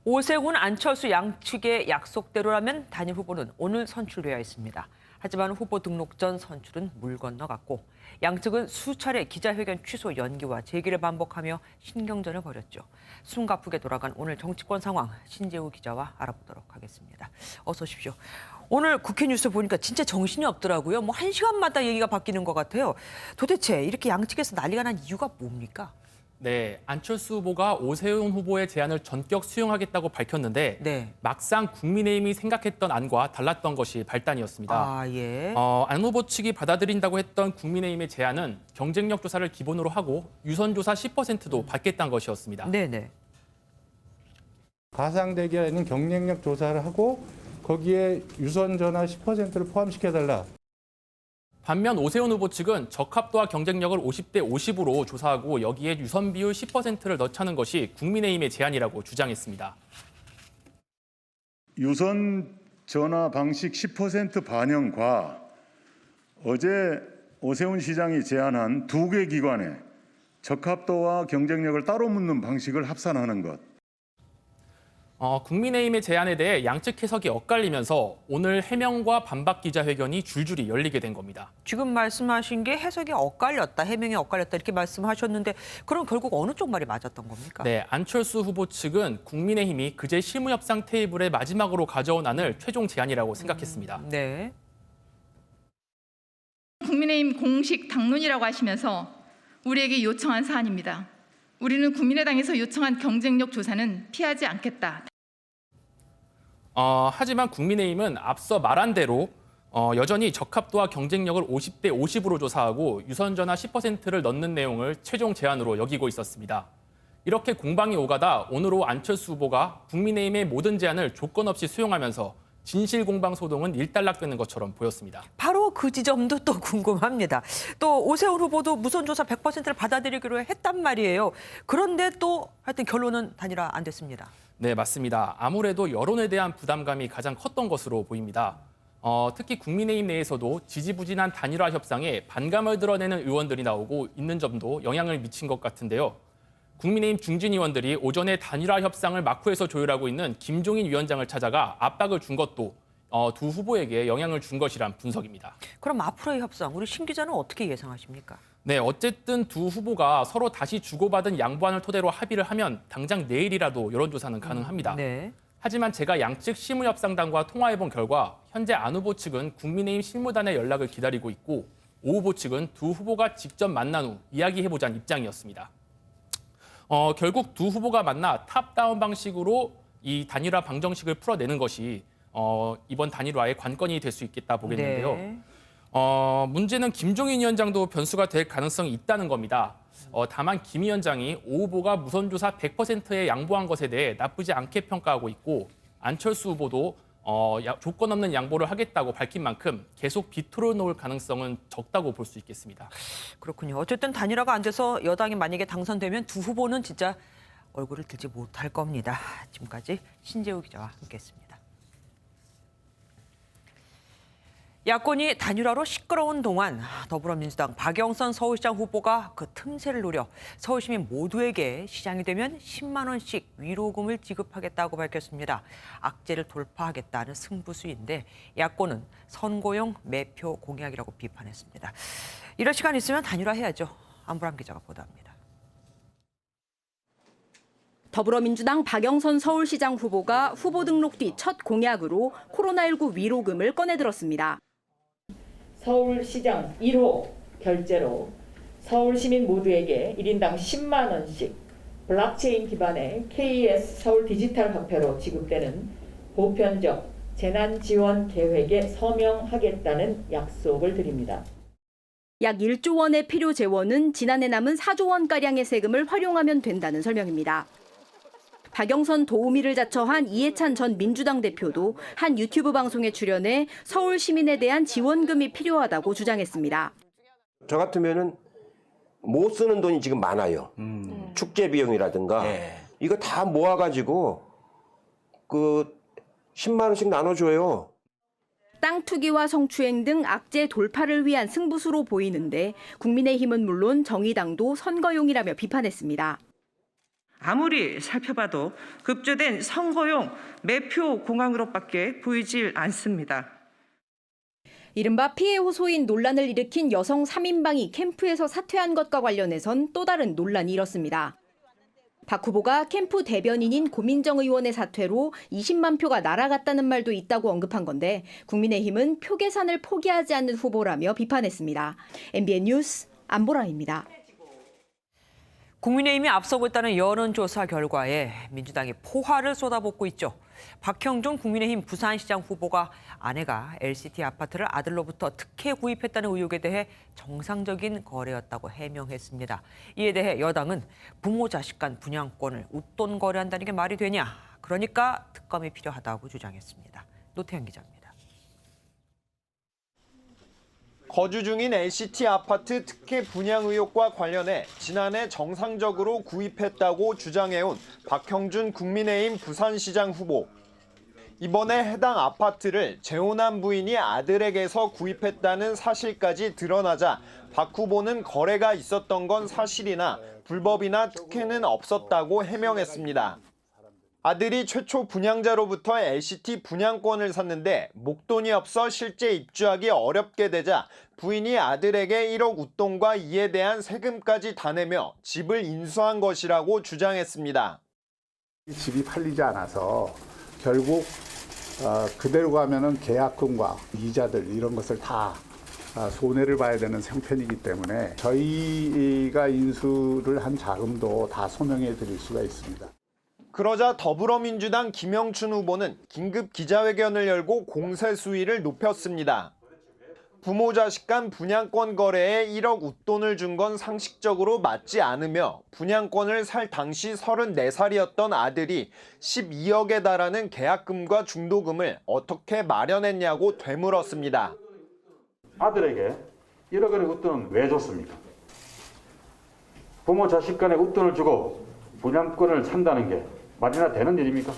오세훈, 안철수 양측의 약속대로라면 단일 후보는 오늘 선출되어 있습니다. 하지만 후보 등록 전 선출은 물 건너갔고 양측은 수차례 기자회견 취소 연기와 재기를 반복하며 신경전을 벌였죠. 숨가쁘게 돌아간 오늘 정치권 상황 신재우 기자와 알아보도록 하겠습니다. 어서 오십시오. 오늘 국회 뉴스 보니까 진짜 정신이 없더라고요. 뭐 1시간마다 얘기가 바뀌는 것 같아요. 도대체 이렇게 양측에서 난리가 난 이유가 뭡니까? 네, 안철수 후보가 오세훈 후보의 제안을 전격 수용하겠다고 밝혔는데 막상 국민의힘이 생각했던 안과 달랐던 것이 발단이었습니다. 안 후보 측이 받아들인다고 했던 국민의힘의 제안은 경쟁력 조사를 기본으로 하고 유선 조사 10%도 받겠다는 것이었습니다. 네네. 가상 대결에는 경쟁력 조사를 하고 거기에 유선 전화 10%를 포함시켜달라. 반면 오세훈 후보 측은 적합도와 경쟁력을 50대 50으로 조사하고 여기에 유선 비율 10%를 넣자는 것이 국민의힘의 제안이라고 주장했습니다. 유선 전화 방식 10% 반영과 어제 오세훈 시장이 제안한 2개 기관의 적합도와 경쟁력을 따로 묻는 방식을 합산하는 것. 국민의힘의 제안에 대해 양측 해석이 엇갈리면서 오늘 해명과 반박 기자회견이 줄줄이 열리게 된 겁니다. 지금 말씀하신 게 해석이 엇갈렸다, 해명이 엇갈렸다 이렇게 말씀하셨는데 그럼 결국 어느 쪽 말이 맞았던 겁니까? 네, 안철수 후보 측은 국민의힘이 그제 실무협상 테이블에 마지막으로 가져온 안을 최종 제안이라고 생각했습니다. 네. 국민의힘 공식 당론이라고 하시면서 우리에게 요청한 사안입니다. 우리는 국민의당에서 요청한 경쟁력 조사는 피하지 않겠다. 하지만 국민의힘은 앞서 말한 대로 여전히 적합도와 경쟁력을 50대 50으로 조사하고 유선전화 10%를 넣는 내용을 최종 제안으로 여기고 있었습니다. 이렇게 공방이 오가다 오늘로 안철수 후보가 국민의힘의 모든 제안을 조건 없이 수용하면서 진실 공방 소동은 일단락되는 것처럼 보였습니다. 바로 그 지점도 또 궁금합니다. 또 오세훈 후보도 무선조사 100%를 받아들이기로 했단 말이에요. 그런데 또 하여튼 결론은 단일화 안 됐습니다. 네, 맞습니다. 아무래도 여론에 대한 부담감이 가장 컸던 것으로 보입니다. 특히 국민의힘 내에서도 지지부진한 단일화 협상에 반감을 드러내는 의원들이 나오고 있는 점도 영향을 미친 것 같은데요. 국민의힘 중진 의원들이 오전에 단일화 협상을 마쿠에서 조율하고 있는 김종인 위원장을 찾아가 압박을 준 것도 두 후보에게 영향을 준 것이란 분석입니다. 그럼 앞으로의 협상, 우리 신 기자는 어떻게 예상하십니까? 네, 어쨌든 두 후보가 서로 다시 주고받은 양보안을 토대로 합의를 하면 당장 내일이라도 여론조사는 가능합니다. 하지만 제가 양측 실무협상단과 통화해본 결과 현재 안 후보 측은 국민의힘 실무단의 연락을 기다리고 있고 오 후보 측은 두 후보가 직접 만난 후 이야기해보자는 입장이었습니다. 결국 두 후보가 만나 탑다운 방식으로 이 단일화 방정식을 풀어내는 것이 이번 단일화의 관건이 될 수 있겠다 보겠는데요. 문제는 김종인 위원장도 변수가 될 가능성이 있다는 겁니다. 다만 김 위원장이 오 후보가 무선조사 100%에 양보한 것에 대해 나쁘지 않게 평가하고 있고 안철수 후보도 조건 없는 양보를 하겠다고 밝힌 만큼 계속 비틀어 놓을 가능성은 적다고 볼 수 있겠습니다. 그렇군요. 어쨌든 단일화가 안 돼서 여당이 만약에 당선되면 두 후보는 진짜 얼굴을 들지 못할 겁니다. 지금까지 신재우 기자와 함께했습니다. 야권이 단일화로 시끄러운 동안 더불어민주당 박영선 서울시장 후보가 그 틈새를 노려 서울시민 모두에게 시장이 되면 10만 원씩 위로금을 지급하겠다고 밝혔습니다. 악재를 돌파하겠다는 승부수인데 야권은 선거용 매표 공약이라고 비판했습니다. 이럴 시간 있으면 단일화해야죠. 안보람 기자가 보도합니다. 더불어민주당 박영선 서울시장 후보가 후보 등록 뒤 첫 공약으로 코로나19 위로금을 꺼내들었습니다. 서울시장 1호 결제로 서울 시민 모두에게 1인당 10만 원씩 블록체인 기반의 KS 서울 디지털 화폐로 지급되는 보편적 재난 지원 계획에 서명하겠다는 약속을 드립니다. 약 1조 원의 필요 재원은 지난해 남은 4조 원가량의 세금을 활용하면 된다는 설명입니다. 박영선 도우미를 자처한 이해찬 전 민주당 대표도 한 유튜브 방송에 출연해 서울 시민에 대한 지원금이 필요하다고 주장했습니다. 저 같으면은 못 쓰는 돈이 지금 많아요. 축제 비용이라든가 이거 다 모아가지고 그 10만 원씩 나눠줘요. 땅 투기와 성추행 등 악재 돌파를 위한 승부수로 보이는데 국민의힘은 물론 정의당도 선거용이라며 비판했습니다. 아무리 살펴봐도 급조된 선거용 매표 공약으로밖에 보이질 않습니다. 이른바 피해 호소인 논란을 일으킨 여성 3인방이 캠프에서 사퇴한 것과 관련해선 또 다른 논란이 일었습니다. 박 후보가 캠프 대변인인 고민정 의원의 사퇴로 20만 표가 날아갔다는 말도 있다고 언급한 건데 국민의힘은 표 계산을 포기하지 않는 후보라며 비판했습니다. MBN 뉴스 안보라입니다. 국민의힘이 앞서고 있다는 여론조사 결과에 민주당이 포화를 쏟아붓고 있죠. 박형준 국민의힘 부산시장 후보가 아내가 LCT 아파트를 아들로부터 특혜 구입했다는 의혹에 대해 정상적인 거래였다고 해명했습니다. 이에 대해 여당은 부모 자식 간 분양권을 웃돈 거래한다는 게 말이 되냐. 그러니까 특검이 필요하다고 주장했습니다. 노태현 기자입니다. 거주 중인 LCT 아파트 특혜 분양 의혹과 관련해 지난해 정상적으로 구입했다고 주장해온 박형준 국민의힘 부산시장 후보. 이번에 해당 아파트를 재혼한 부인이 아들에게서 구입했다는 사실까지 드러나자 박 후보는 거래가 있었던 건 사실이나 불법이나 특혜는 없었다고 해명했습니다. 아들이 최초 분양자로부터 LCT 분양권을 샀는데 목돈이 없어 실제 입주하기 어렵게 되자 부인이 아들에게 1억 웃돈과 이에 대한 세금까지 다 내며 집을 인수한 것이라고 주장했습니다. 집이 팔리지 않아서 결국 그대로 가면은 계약금과 이자들 이런 것을 다 손해를 봐야 되는 형편이기 때문에 저희가 인수를 한 자금도 다 소명해 드릴 수가 있습니다. 그러자 더불어민주당 김영춘 후보는 긴급 기자회견을 열고 공세 수위를 높였습니다. 부모 자식 간 분양권 거래에 1억 웃돈을 준 건 상식적으로 맞지 않으며 분양권을 살 당시 34살이었던 아들이 12억에 달하는 계약금과 중도금을 어떻게 마련했냐고 되물었습니다. 아들에게 1억 원의 웃돈은 왜 줬습니까? 부모 자식 간에 웃돈을 주고 분양권을 산다는 게 말이나 되는 일입니까?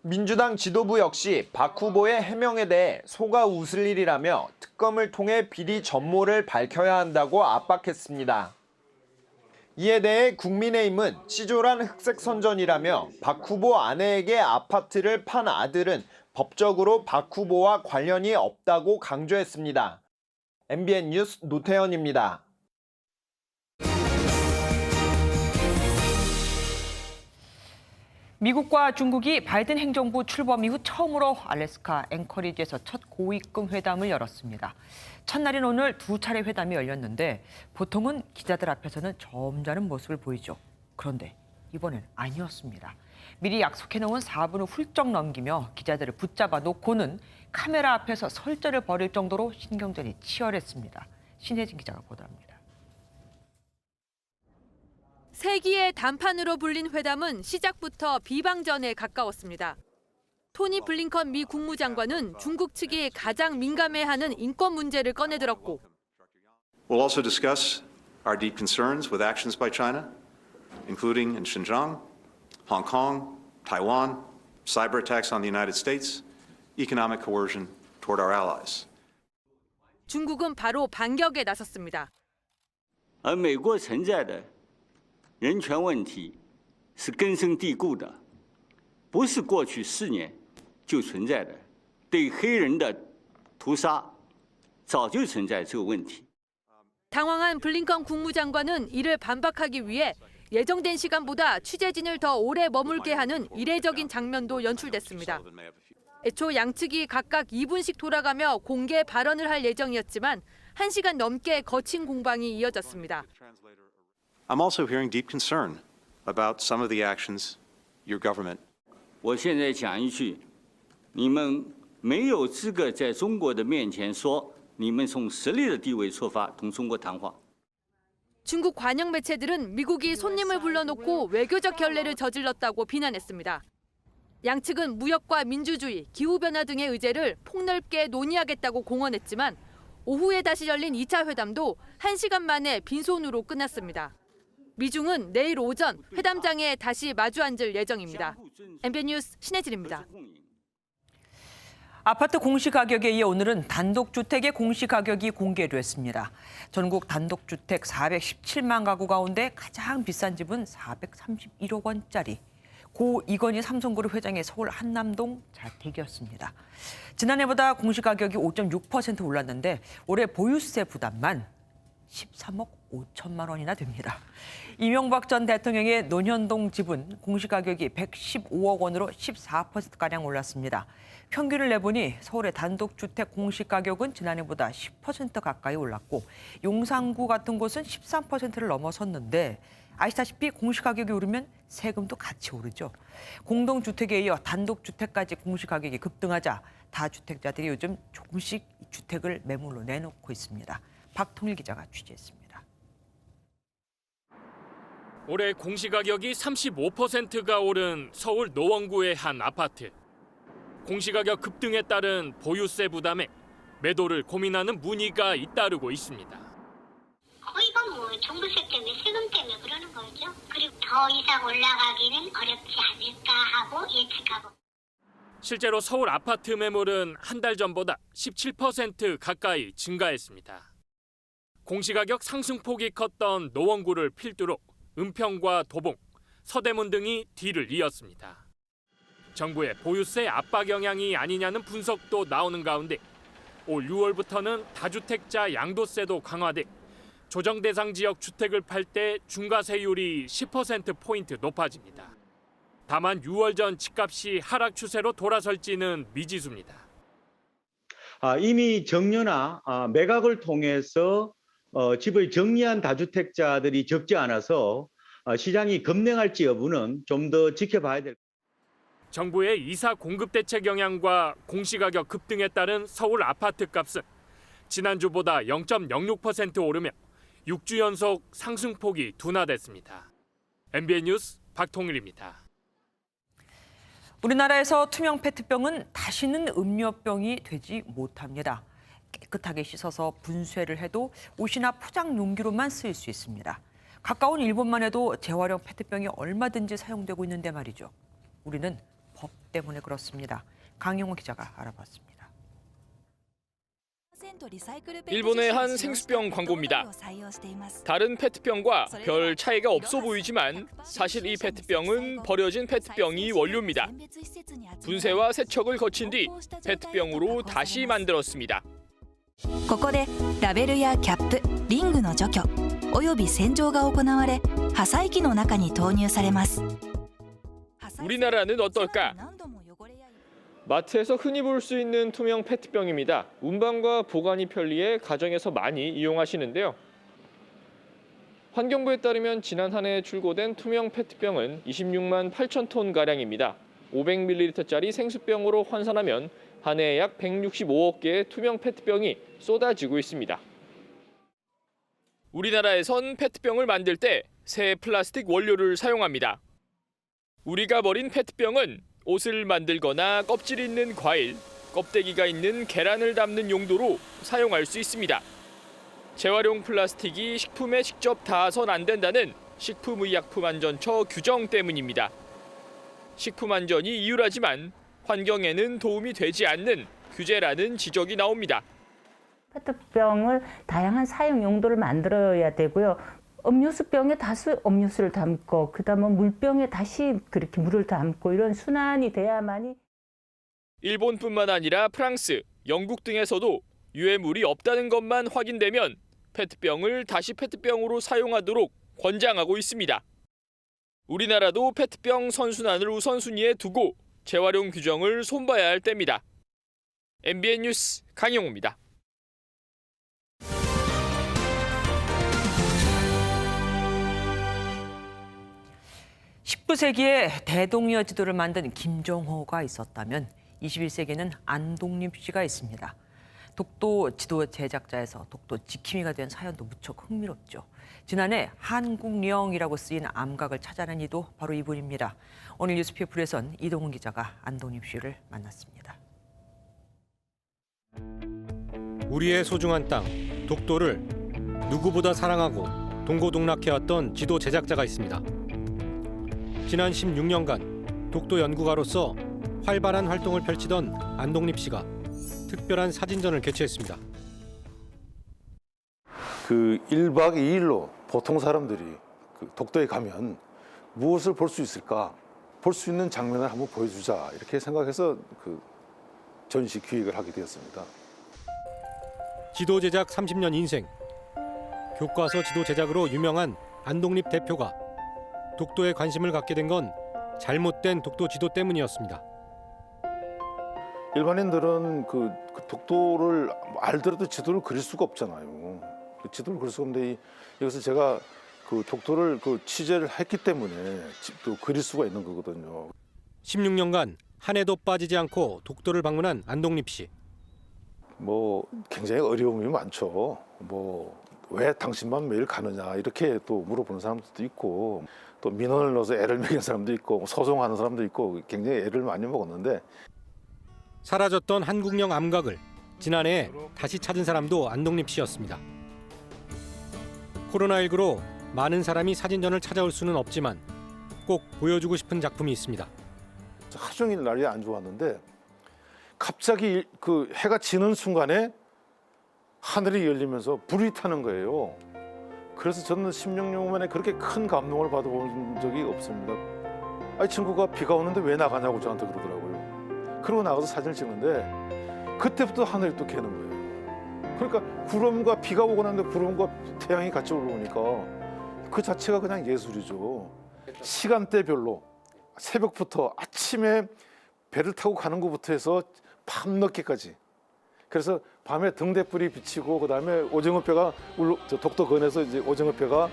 민주당 지도부 역시 박 후보의 해명에 대해 속아 웃을 일이라며 특검을 통해 비리 전모를 밝혀야 한다고 압박했습니다. 이에 대해 국민의힘은 치졸한 흑색 선전이라며 박 후보 아내에게 아파트를 판 아들은 법적으로 박 후보와 관련이 없다고 강조했습니다. MBN 뉴스 노태현입니다. 미국과 중국이 바이든 행정부 출범 이후 처음으로 알래스카 앵커리지에서 첫 고위급 회담을 열었습니다. 첫날인 오늘 두 차례 회담이 열렸는데 보통은 기자들 앞에서는 점잖은 모습을 보이죠. 그런데 이번엔 아니었습니다. 미리 약속해놓은 4분을 훌쩍 넘기며 기자들을 붙잡아 놓고는 카메라 앞에서 설전을 벌일 정도로 신경전이 치열했습니다. 신혜진 기자가 보도합니다. 세기의 단판으로 불린 회담은 시작부터 비방전에 가까웠습니다. 토니 블링컨 미 국무장관은 중국 측이 가장 민감해하는 인권 문제를 꺼내들었고 We'll also discuss our deep concerns with actions by China, including in Xinjiang, Hong Kong, Taiwan, cyber attacks on the United States, economic coercion toward our allies. 중국은 바로 반격에 나섰습니다. 而美国存在的人权问题是根深蒂固的，不是过去4年就存在的。对黑人的屠杀早就存在这个问题。 당황한 블링컨 국무장관은 이를 반박하기 위해 예정된 시간보다 취재진을 더 오래 머물게 하는 이례적인 장면도 연출됐습니다. 애초 양측이 각각 2분씩 돌아가며 공개 발언을 할 예정이었지만 1시간 넘게 거친 공방이 이어졌습니다. I'm also hearing deep concern about some of the actions your government. 我现在讲一句，你们没有资格在中国的面前说你们从实力的地位出发同中国谈话。 중국 관영 매체들은 미국이 손님을 불러놓고 외교적 결례를 저질렀다고 비난했습니다. 양측은 무역과 민주주의, 기후변화 등의 의제를 폭넓게 논의하겠다고 공언했지만 오후에 다시 열린 2차 회담도 1시간 만에 빈손으로 끝났습니다. 미중은 내일 오전 회담장에 다시 마주 앉을 예정입니다. MBN 뉴스 신혜진입니다. 아파트 공시가격에 이어 오늘은 단독주택의 공시가격이 공개됐습니다. 전국 단독주택 417만 가구 가운데 가장 비싼 집은 431억 원짜리. 고 이건희 삼성그룹 회장의 서울 한남동 자택이었습니다. 지난해보다 공시가격이 5.6% 올랐는데 올해 보유세 부담만 13억 5천만 원이나 됩니다. 이명박 전 대통령의 논현동 집은 공시가격이 115억 원으로 14%가량 올랐습니다. 평균을 내보니 서울의 단독주택 공시가격은 지난해보다 10% 가까이 올랐고 용산구 같은 곳은 13%를 넘어섰는데 아시다시피 공시가격이 오르면 세금도 같이 오르죠. 공동주택에 이어 단독주택까지 공시가격이 급등하자 다주택자들이 요즘 조금씩 주택을 매물로 내놓고 있습니다. 박통일 기자가 취재했습니다. 올해 공시가격이 35%가 오른 서울 노원구의 한 아파트. 공시가격 급등에 따른 보유세 부담에 매도를 고민하는 문의가 잇따르고 있습니다. 이건 뭐 종부세 때문에 세금 때문에 그러는 거죠. 그리고 더 이상 올라가기는 어렵지 않을까 하고 예측하고. 실제로 서울 아파트 매물은 한 달 전보다 17% 가까이 증가했습니다. 공시가격 상승폭이 컸던 노원구를 필두로 은평과 도봉, 서대문 등이 뒤를 이었습니다. 정부의 보유세 압박 영향이 아니냐는 분석도 나오는 가운데 올 6월부터는 다주택자 양도세도 강화돼 조정 대상 지역 주택을 팔 때 중과세율이 10%포인트 높아집니다. 다만 6월 전 집값이 하락 추세로 돌아설지는 미지수입니다. 이미 정려나 매각을 통해서 집을 정리한 다주택자들이 적지 않아서 시장이 급냉할지 여부는 좀 더 지켜봐야 될 것 같습니다. 정부의 이사 공급 대책 영향과 공시가격 급등에 따른 서울 아파트 값은 지난주보다 0.06% 오르며 6주 연속 상승폭이 둔화됐습니다. MBN 뉴스 박통일입니다. 우리나라에서 투명 페트병은 다시는 음료병이 되지 못합니다. 깨끗하게 씻어서 분쇄를 해도 옷이나 포장 용기로만 쓰일 수 있습니다. 가까운 일본만 해도 재활용 페트병이 얼마든지 사용되고 있는데 말이죠. 우리는 법 때문에 그렇습니다. 강영호 기자가 알아봤습니다. 일본의 한 생수병 광고입니다. 다른 페트병과 별 차이가 없어 보이지만 사실 이 페트병은 버려진 페트병이 원료입니다. 분쇄와 세척을 거친 뒤 페트병으로 다시 만들었습니다. ここでラベルやキャップ、リングの除去および洗浄が行われ破砕機の中に投入されます。 우리나라는 어떨까? 마트에서 흔히 볼 수 있는 투명 페트병입니다. 운반과 보관이 편리해 가정에서 많이 이용하시는데요. 환경부에 따르면 지난 한 해 출고된 투명 페트병은 26만 8천 톤 가량입니다. 500ml짜리 생수병으로 환산하면 한 해에 약 165억 개의 투명 페트병이 쏟아지고 있습니다. 우리나라에선 페트병을 만들 때 새 플라스틱 원료를 사용합니다. 우리가 버린 페트병은 옷을 만들거나 껍질 있는 과일, 껍데기가 있는 계란을 담는 용도로 사용할 수 있습니다. 재활용 플라스틱이 식품에 직접 닿아선 안 된다는 식품의약품안전처 규정 때문입니다. 식품안전이 이유라지만 환경에는 도움이 되지 않는 규제라는 지적이 나옵니다. 페트병을 다양한 사용 용도를 만들어야 되고요. 음료수병에 다시 음료수를 담고 그다음에 물병에 다시 그렇게 물을 담고 이런 순환이 돼야만이. 일본뿐만 아니라 프랑스, 영국 등에서도 유해물이 없다는 것만 확인되면 페트병을 다시 페트병으로 사용하도록 권장하고 있습니다. 우리나라도 페트병 선순환을 우선순위에 두고 재활용 규정을 손봐야 할 때입니다. MBN 뉴스 강영호입니다. 19세기에 대동여 지도를 만든 김정호가 있었다면 21세기에는 안동립 씨가 있습니다. 독도 지도 제작자에서 독도 지킴이가 된 사연도 무척 흥미롭죠. 지난해 한국령이라고 쓰인 암각을 찾아낸 이도 바로 이분입니다. 오늘 뉴스피플에선 이동훈 기자가 안동립 씨를 만났습니다. 우리의 소중한 땅, 독도를 누구보다 사랑하고 동고동락해왔던 지도 제작자가 있습니다. 지난 16년간 독도 연구가로서 활발한 활동을 펼치던 안동립 씨가 특별한 사진전을 개최했습니다. 그 1박 2일로 보통 사람들이 그 독도에 가면 무엇을 볼 수 있을까? 볼 수 있는 장면을 한번 보여주자 이렇게 생각해서 그 전시 기획을 하게 되었습니다. 지도 제작 30년 인생, 교과서 지도 제작으로 유명한 안동립 대표가 독도에 관심을 갖게 된 건 잘못된 독도 지도 때문이었습니다. 일반인들은 그 독도를 알더라도 지도를 그릴 수가 없잖아요. 지도를 그릴 수가 없는데 여기서 제가 그 독도를 그 취재를 했기 때문에 또 그릴 수가 있는 거거든요. 16년간 한 해도 빠지지 않고 독도를 방문한 안동립 씨. 뭐 굉장히 어려움이 많죠. 뭐 왜 당신만 매일 가느냐 이렇게 또 물어보는 사람들도 있고 또 민원을 넣어서 애를 먹이는 사람도 있고 소송하는 사람도 있고 굉장히 애를 많이 먹었는데 사라졌던 한국령 암각을 지난해 다시 찾은 사람도 안동립 씨였습니다. 코로나19로 많은 사람이 사진전을 찾아올 수는 없지만 꼭 보여주고 싶은 작품이 있습니다. 하루 종일 날이 안 좋았는데 갑자기 그 해가 지는 순간에 하늘이 열리면서 불이 타는 거예요. 그래서 저는 16년 만에 그렇게 큰 감동을 받아본 적이 없습니다. 아니 친구가 비가 오는데 왜 나가냐고 저한테 그러더라고요. 그러고 나가서 사진을 찍는데 그때부터 하늘이 또 개는 거예요. 그러니까 구름과 비가 오고 나는데 구름과 태양이 같이 올라오니까 그 자체가 그냥 예술이죠. 시간대별로 새벽부터 아침에 배를 타고 가는 것부터 해서 밤늦게까지. 그래서 밤에 등대불이 비치고 그다음에 오징어뼈가 독도 건에서 이제 오징어뼈가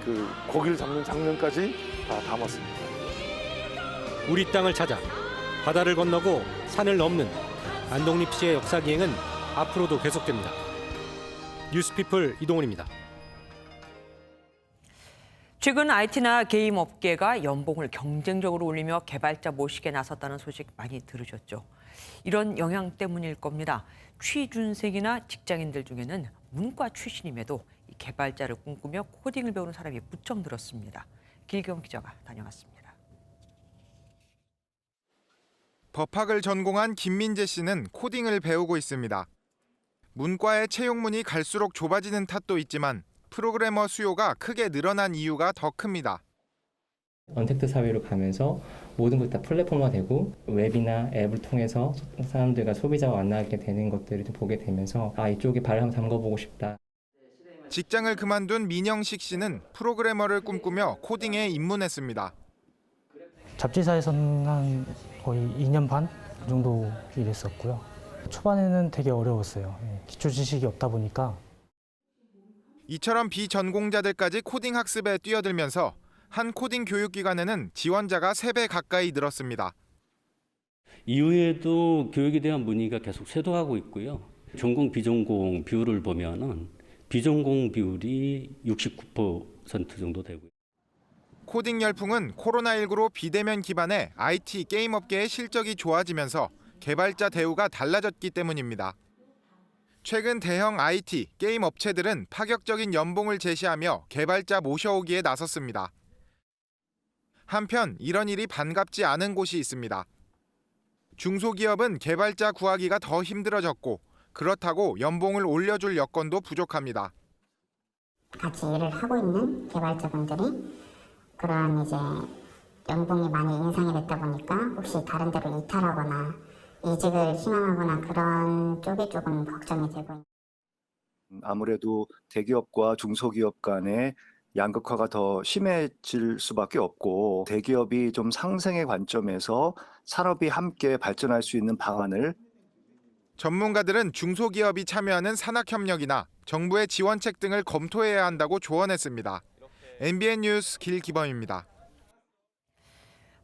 그 고기를 잡는 장면까지 다 담았습니다. 우리 땅을 찾아 바다를 건너고 산을 넘는 안동립 씨의 역사 기행은 앞으로도 계속됩니다. 뉴스피플 이동훈입니다. 최근 IT나 게임 업계가 연봉을 경쟁적으로 올리며 개발자 모시게 나섰다는 소식 많이 들으셨죠? 이런 영향 때문일 겁니다. 취준생이나 직장인들 중에는 문과 출신임에도 이 개발자를 꿈꾸며 코딩을 배우는 사람이 무척 늘었습니다. 길경 기자가 다녀왔습니다. 법학을 전공한 김민재 씨는 코딩을 배우고 있습니다. 문과의 채용문이 갈수록 좁아지는 탓도 있지만 프로그래머 수요가 크게 늘어난 이유가 더 큽니다. 언택트 사회로 가면서 모든 것이 다 플랫폼화되고 웹이나 앱을 통해서 사람들과 소비자와 만나게 되는 것들을 좀 보게 되면서 이쪽에 발을 한번 담궈보고 싶다. 직장을 그만둔 민영식 씨는 프로그래머를 꿈꾸며 코딩에 입문했습니다. 잡지사에서는 한 거의 2년 반 정도 일했었고요. 초반에는 되게 어려웠어요. 기초 지식이 없다 보니까. 이처럼 비전공자들까지 코딩 학습에 뛰어들면서 한 코딩 교육기관에는 지원자가 3배 가까이 늘었습니다. 이후에도 교육에 대한 문의가 계속 쇄도하고 있고요. 전공 비전공 비율을 보면은 비전공 비율이 69% 정도 되고요. 코딩 열풍은 코로나19로 비대면 기반의 IT 게임 업계의 실적이 좋아지면서 개발자 대우가 달라졌기 때문입니다. 최근 대형 IT 게임 업체들은 파격적인 연봉을 제시하며 개발자 모셔오기에 나섰습니다. 한편 이런 일이 반갑지 않은 곳이 있습니다. 중소기업은 개발자 구하기가 더 힘들어졌고 그렇다고 연봉을 올려줄 여건도 부족합니다. 같이 일을 하고 있는 개발자분들이 그러한 이제 연봉이 많이 인상이 됐다 보니까 혹시 다른 데로 이탈하거나 이직을 희망하거나 그런 쪽이 조금 걱정이 되고 있습니다. 아무래도 대기업과 중소기업 간의 양극화가 더 심해질 수밖에 없고 대기업이 좀 상생의 관점에서 산업이 함께 발전할 수 있는 방안을 전문가들은 중소기업이 참여하는 산학협력이나 정부의 지원책 등을 검토해야 한다고 조언했습니다. MBN 뉴스 길기범입니다.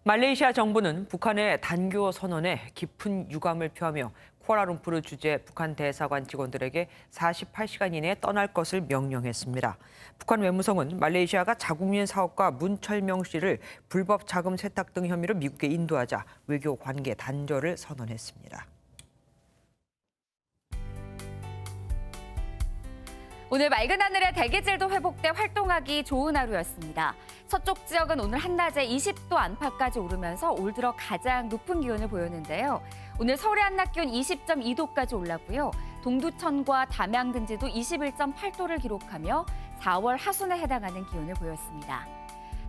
말레이시아 정부는 북한의 단교 선언에 깊은 유감을 표하며 쿠알라룸푸르 주재 북한 대사관 직원들에게 48시간 이내에 떠날 것을 명령했습니다. 북한 외무성은 말레이시아가 자국민 사업가 문철명 씨를 불법 자금 세탁 등 혐의로 미국에 인도하자 외교 관계 단절을 선언했습니다. 오늘 맑은 하늘에 대기질도 회복돼 활동하기 좋은 하루였습니다. 서쪽 지역은 오늘 한낮에 20도 안팎까지 오르면서 올 들어 가장 높은 기온을 보였는데요. 오늘 서울의 한낮 기온 20.2도까지 올랐고요. 동두천과 담양 등지도 21.8도를 기록하며 4월 하순에 해당하는 기온을 보였습니다.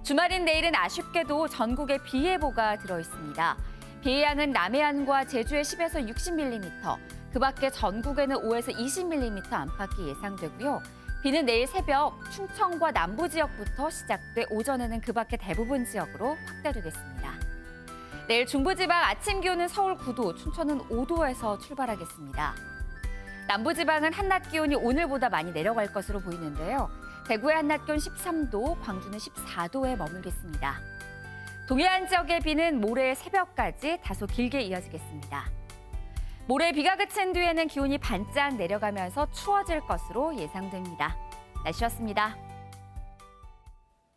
주말인 내일은 아쉽게도 전국에 비 예보가 들어있습니다. 비의 양은 남해안과 제주에 10에서 60mm, 그 밖에 전국에는 5에서 20mm 안팎이 예상되고요. 비는 내일 새벽 충청과 남부 지역부터 시작돼 오전에는 그 밖에 대부분 지역으로 확대되겠습니다. 내일 중부지방 아침 기온은 서울 9도, 춘천은 5도에서 출발하겠습니다. 남부지방은 한낮 기온이 오늘보다 많이 내려갈 것으로 보이는데요. 대구의 한낮 기온 13도, 광주는 14도에 머물겠습니다. 동해안 지역의 비는 모레 새벽까지 다소 길게 이어지겠습니다. 모레 비가 그친 뒤에는 기온이 반짝 내려가면서 추워질 것으로 예상됩니다. 날씨였습니다.